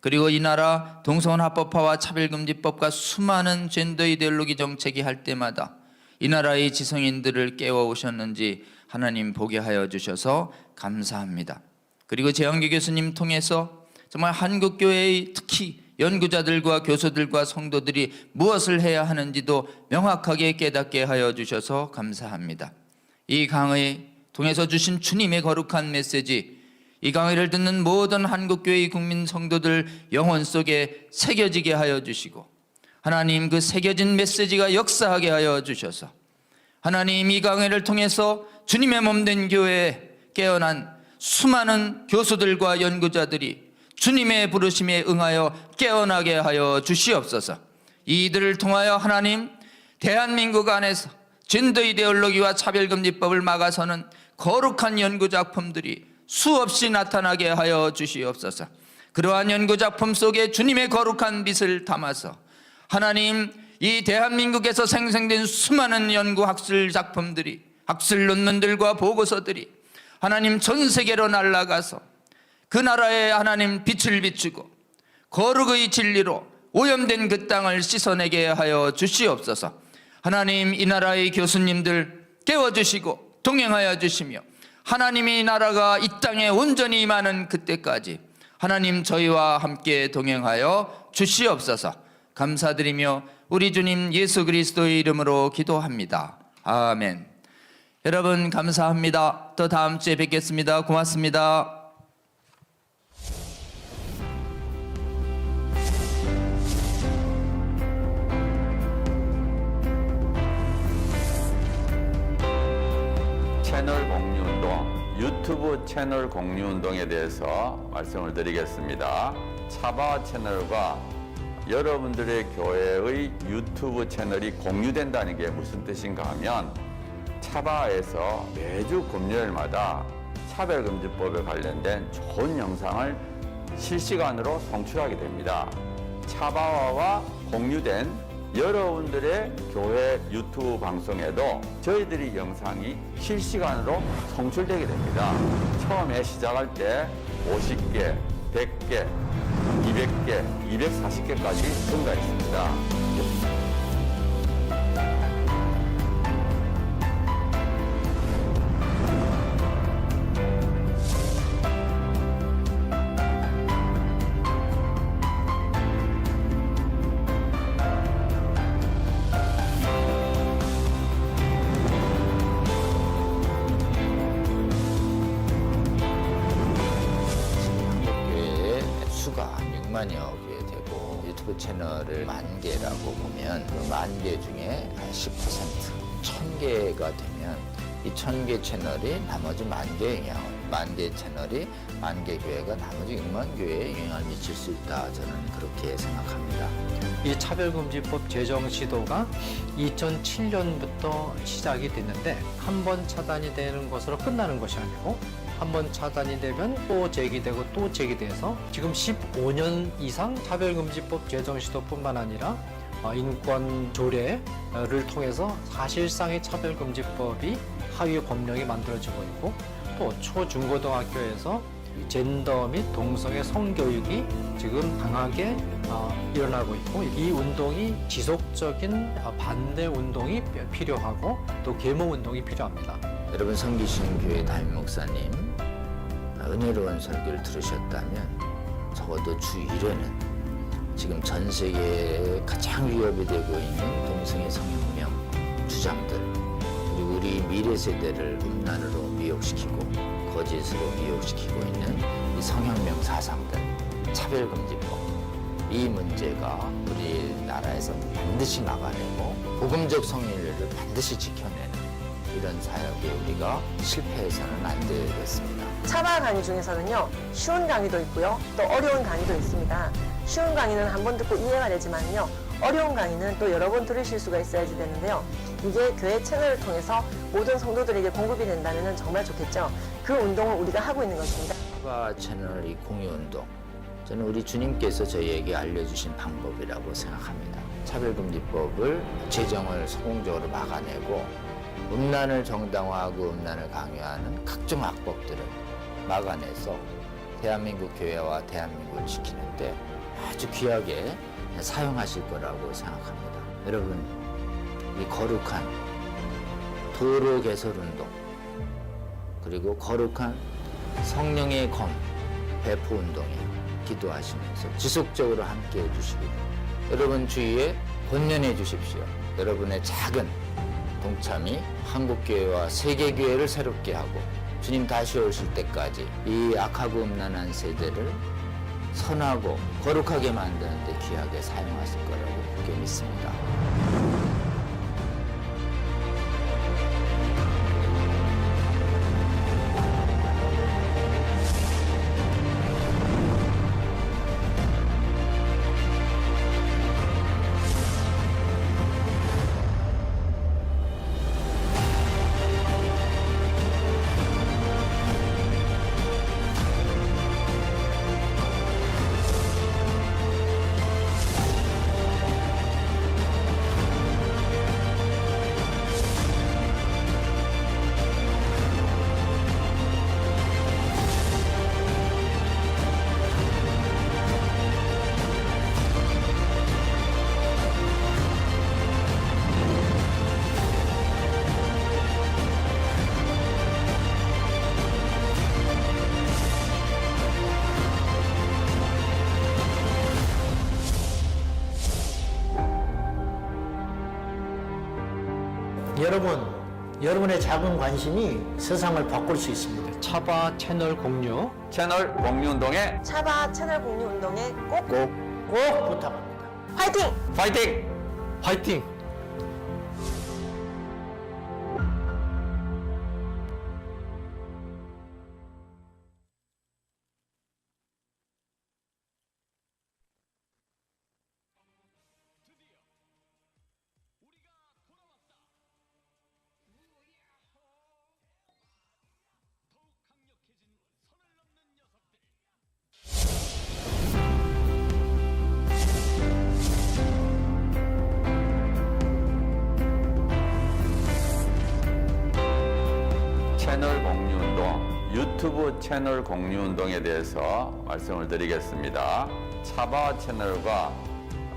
그리고 이 나라 동성합법화와 차별금지법과 수많은 젠더 이데올로기 정책이 할 때마다 이 나라의 지성인들을 깨워오셨는지 하나님 보게 하여 주셔서 감사합니다. 그리고 재영기 교수님 통해서 정말 한국교회의 특히 연구자들과 교수들과 성도들이 무엇을 해야 하는지도 명확하게 깨닫게 하여 주셔서 감사합니다. 이 강의 통해서 주신 주님의 거룩한 메시지 이 강의를 듣는 모든 한국교회의 국민 성도들 영혼 속에 새겨지게 하여 주시고 하나님 그 새겨진 메시지가 역사하게 하여 주셔서 하나님 이 강의를 통해서 주님의 몸된 교회에 깨어난 수많은 교수들과 연구자들이 주님의 부르심에 응하여 깨어나게 하여 주시옵소서. 이들을 통하여 하나님 대한민국 안에서 젠더 이데올로기와 차별금지법을 막아서는 거룩한 연구작품들이 수없이 나타나게 하여 주시옵소서. 그러한 연구작품 속에 주님의 거룩한 빛을 담아서 하나님, 이 대한민국에서 생성된 수많은 연구학술 작품들이, 학술 논문들과 보고서들이 하나님 전 세계로 날아가서 그 나라에 하나님 빛을 비추고 거룩의 진리로 오염된 그 땅을 씻어내게 하여 주시옵소서. 하나님, 이 나라의 교수님들 깨워주시고 동행하여 주시며 하나님의 나라가 이 땅에 온전히 임하는 그때까지 하나님 저희와 함께 동행하여 주시옵소서. 감사드리며 우리 주님 예수 그리스도의 이름으로 기도합니다. 아멘. 여러분 감사합니다. 또 다음 주에 뵙겠습니다. 고맙습니다. 채널 공유운동, 유튜브 채널 공유운동에 대해서 말씀을 드리겠습니다. 차바 채널과 여러분들의 교회의 유튜브 채널이 공유된다는 게 무슨 뜻인가 하면 차바에서 매주 금요일마다 차별금지법에 관련된 좋은 영상을 실시간으로 송출하게 됩니다. 차바와와 공유된 여러분들의 교회 유튜브 방송에도 저희들이 영상이 실시간으로 송출되게 됩니다. 처음에 시작할 때 50개, 100개, 200개, 240개까지 증가했습니다. 수가 6만여 개 되고 유튜브 채널을 10,000개라고 보면 그 10,000개 중에 10%, 1,000개가 되면 이 1,000개 채널이 나머지 10,000개에 영향을, 10,000개 채널이 10,000개 교회가 나머지 6만 교회에 영향을 미칠 수 있다. 저는 그렇게 생각합니다. 이 차별금지법 제정 시도가 2007년부터 시작이 됐는데 한 번 차단이 되는 것으로 끝나는 것이 아니고 한 번 차단이 되면 또 제기되고 또 제기돼서 지금 15년 이상 차별금지법 제정 시도뿐만 아니라 인권 조례를 통해서 사실상의 차별금지법이 하위 법령이 만들어지고 있고 또 초중고등학교에서 젠더 및 동성애 성교육이 지금 강하게 일어나고 있고 이 운동이 지속적인 반대 운동이 필요하고 또 계몽 운동이 필요합니다. 여러분 성기신 교회 담임 목사님 은혜로운 설교를 들으셨다면 적어도 주 1회는 지금 전 세계에 가장 위협이 되고 있는 동성애 성혁명 주장들 그리고 우리 미래 세대를 음란으로 미혹시키고 거짓으로 미혹시키고 있는 이 성혁명 사상들, 차별금지법 이 문제가 우리나라에서 반드시 막아내고 복음적 성인례를 반드시 지켜내는 이런 사역에 우리가 실패해서는 안 되겠습니다. 차바 강의 중에서는요, 쉬운 강의도 있고요, 또 어려운 강의도 있습니다. 쉬운 강의는 한 번 듣고 이해가 되지만요, 어려운 강의는 또 여러 번 들으실 수가 있어야지 되는데요. 이게 교회 채널을 통해서 모든 성도들에게 공급이 된다면 정말 좋겠죠. 그 운동을 우리가 하고 있는 것입니다. 차바 채널 이 공유운동, 저는 우리 주님께서 저희에게 알려주신 방법이라고 생각합니다. 차별금지법을 제정을 성공적으로 막아내고 음란을 정당화하고 음란을 강요하는 각종 악법들을 막아내서 대한민국 교회와 대한민국을 지키는데 아주 귀하게 사용하실 거라고 생각합니다. 여러분, 이 거룩한 도로 개설 운동 그리고 거룩한 성령의 검 배포 운동에 기도하시면서 지속적으로 함께 해주시고 여러분 주위에 권면해 주십시오. 여러분의 작은 동참이 한국교회와 세계교회를 새롭게 하고 주님 다시 오실 때까지 이 악하고 음란한 세대를 선하고 거룩하게 만드는 데 귀하게 사용하실 거라고 그렇게 믿습니다. 여러분의 작은 관심이 세상을 바꿀 수 있습니다. 차바 채널 공유 채널 공유 운동에 차바 채널 공유 운동에 꼭 꼭 부탁합니다. 화이팅! 파이팅! 화이팅! 채널 공유 운동, 유튜브 채널 공유 운동에 대해서 말씀을 드리겠습니다. 차바 채널과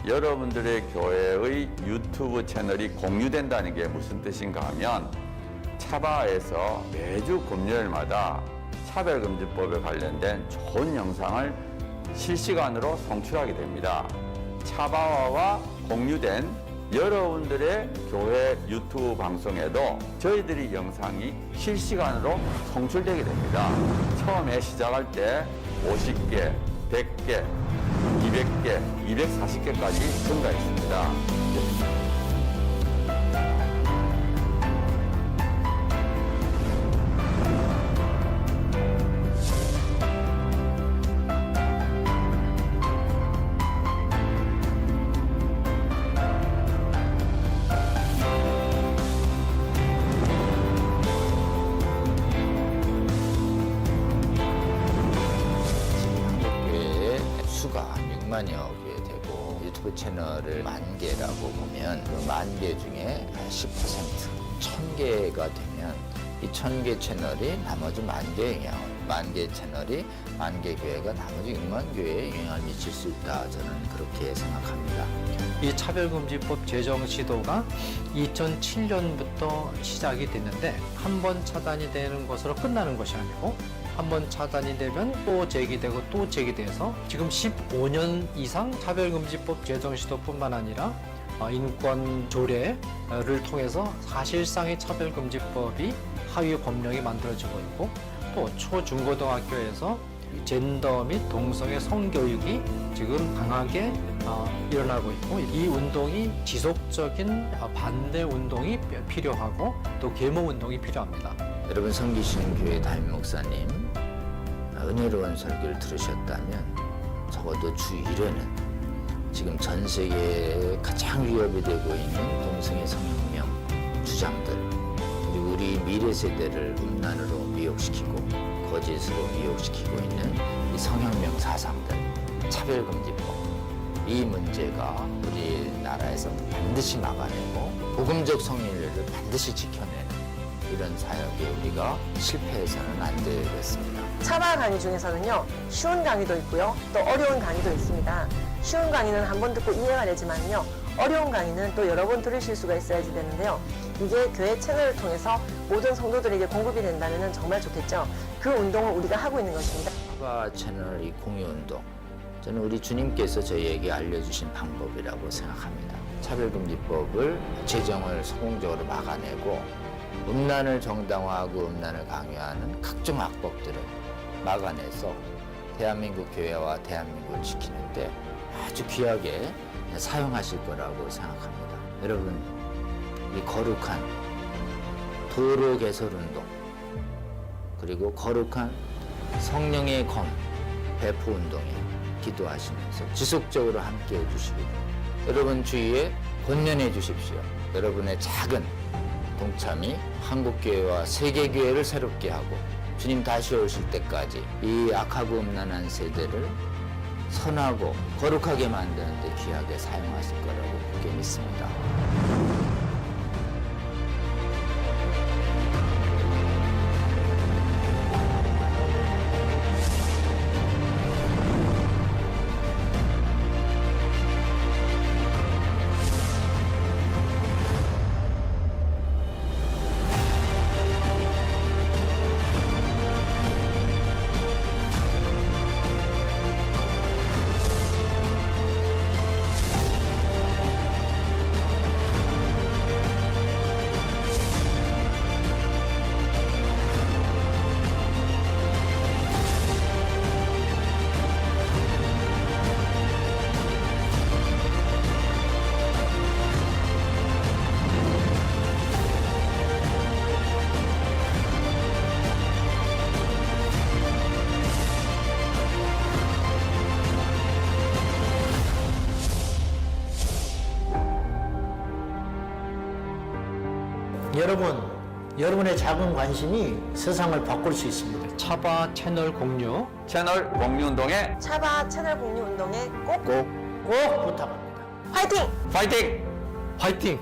여러분들의 교회의 유튜브 채널이 공유된다는 게 무슨 뜻인가 하면 차바에서 매주 금요일마다 차별금지법에 관련된 좋은 영상을 실시간으로 송출하게 됩니다. 차바와와 공유된 여러분들의 교회 유튜브 방송에도 저희들이 영상이 실시간으로 송출되게 됩니다. 처음에 시작할 때 50개, 100개, 200개, 240개까지 증가했습니다. 한국교회의 수가 6만여 개 되고 유튜브 채널을 10,000개라고 보면 그 10,000개 중에 10%, 1,000개가 되면 이 1,000개 채널이 나머지 10,000개에 영향을, 10,000개 채널이 10,000개 교회가 나머지 6만 교회에 영향을 미칠 수 있다. 저는 그렇게 생각합니다. 이 차별금지법 제정 시도가 2007년부터 시작이 됐는데 한 번 차단이 되는 것으로 끝나는 것이 아니고 한 번 차단이 되면 또 제기되고 또 제기돼서 지금 15년 이상 차별금지법 제정 시도뿐만 아니라 인권 조례를 통해서 사실상의 차별금지법이 하위 법령이 만들어지고 있고 또 초중고등학교에서 젠더 및 동성애 성교육이 지금 강하게 일어나고 있고 이 운동이 지속적인 반대 운동이 필요하고 또 계몽 운동이 필요합니다. 여러분 섬기시는 교회 담임 목사님 은혜로운 설교를 들으셨다면 적어도 주 1회는 지금 전 세계에 가장 위협이 되고 있는 동성애 성혁명 주장들 그리고 우리 미래 세대를 음란으로 미혹시키고 거짓으로 미혹시키고 있는 이 성혁명 사상들 차별금지법 이 문제가 우리나라에서 반드시 막아내고 복음적 성인례를 반드시 지켜내는 이런 사역에 우리가 실패해서는 안 되겠습니다. 차바 강의 중에서는요, 쉬운 강의도 있고요, 또 어려운 강의도 있습니다. 쉬운 강의는 한 번 듣고 이해가 되지만요, 어려운 강의는 또 여러 번 들으실 수가 있어야지 되는데요. 이게 교회 채널을 통해서 모든 성도들에게 공급이 된다면 정말 좋겠죠. 그 운동을 우리가 하고 있는 것입니다. 차바 채널 이 공유 운동 저는 우리 주님께서 저희에게 알려주신 방법이라고 생각합니다. 차별금지법을 제정을 성공적으로 막아내고 음란을 정당화하고 음란을 강요하는 각종 악법들을 막아내서 대한민국 교회와 대한민국을 지키는데 아주 귀하게 사용하실 거라고 생각합니다. 여러분, 이 거룩한 도로 개설 운동 그리고 거룩한 성령의 검 배포 운동에 기도하시면서 지속적으로 함께 해주시기를 여러분 주위에 권면해 주십시오. 여러분의 작은 동참이 한국교회와 세계교회를 새롭게 하고 주님 다시 오실 때까지 이 악하고 음란한 세대를 선하고 거룩하게 만드는 데 귀하게 사용하실 거라고 굳게 믿습니다. 여러분의 작은 관심이 세상을 바꿀 수 있습니다. 차바 채널 공유 채널 공유 운동에 차바 채널 공유 운동에 꼭 꼭 부탁합니다. 화이팅! 파이팅! 화이팅!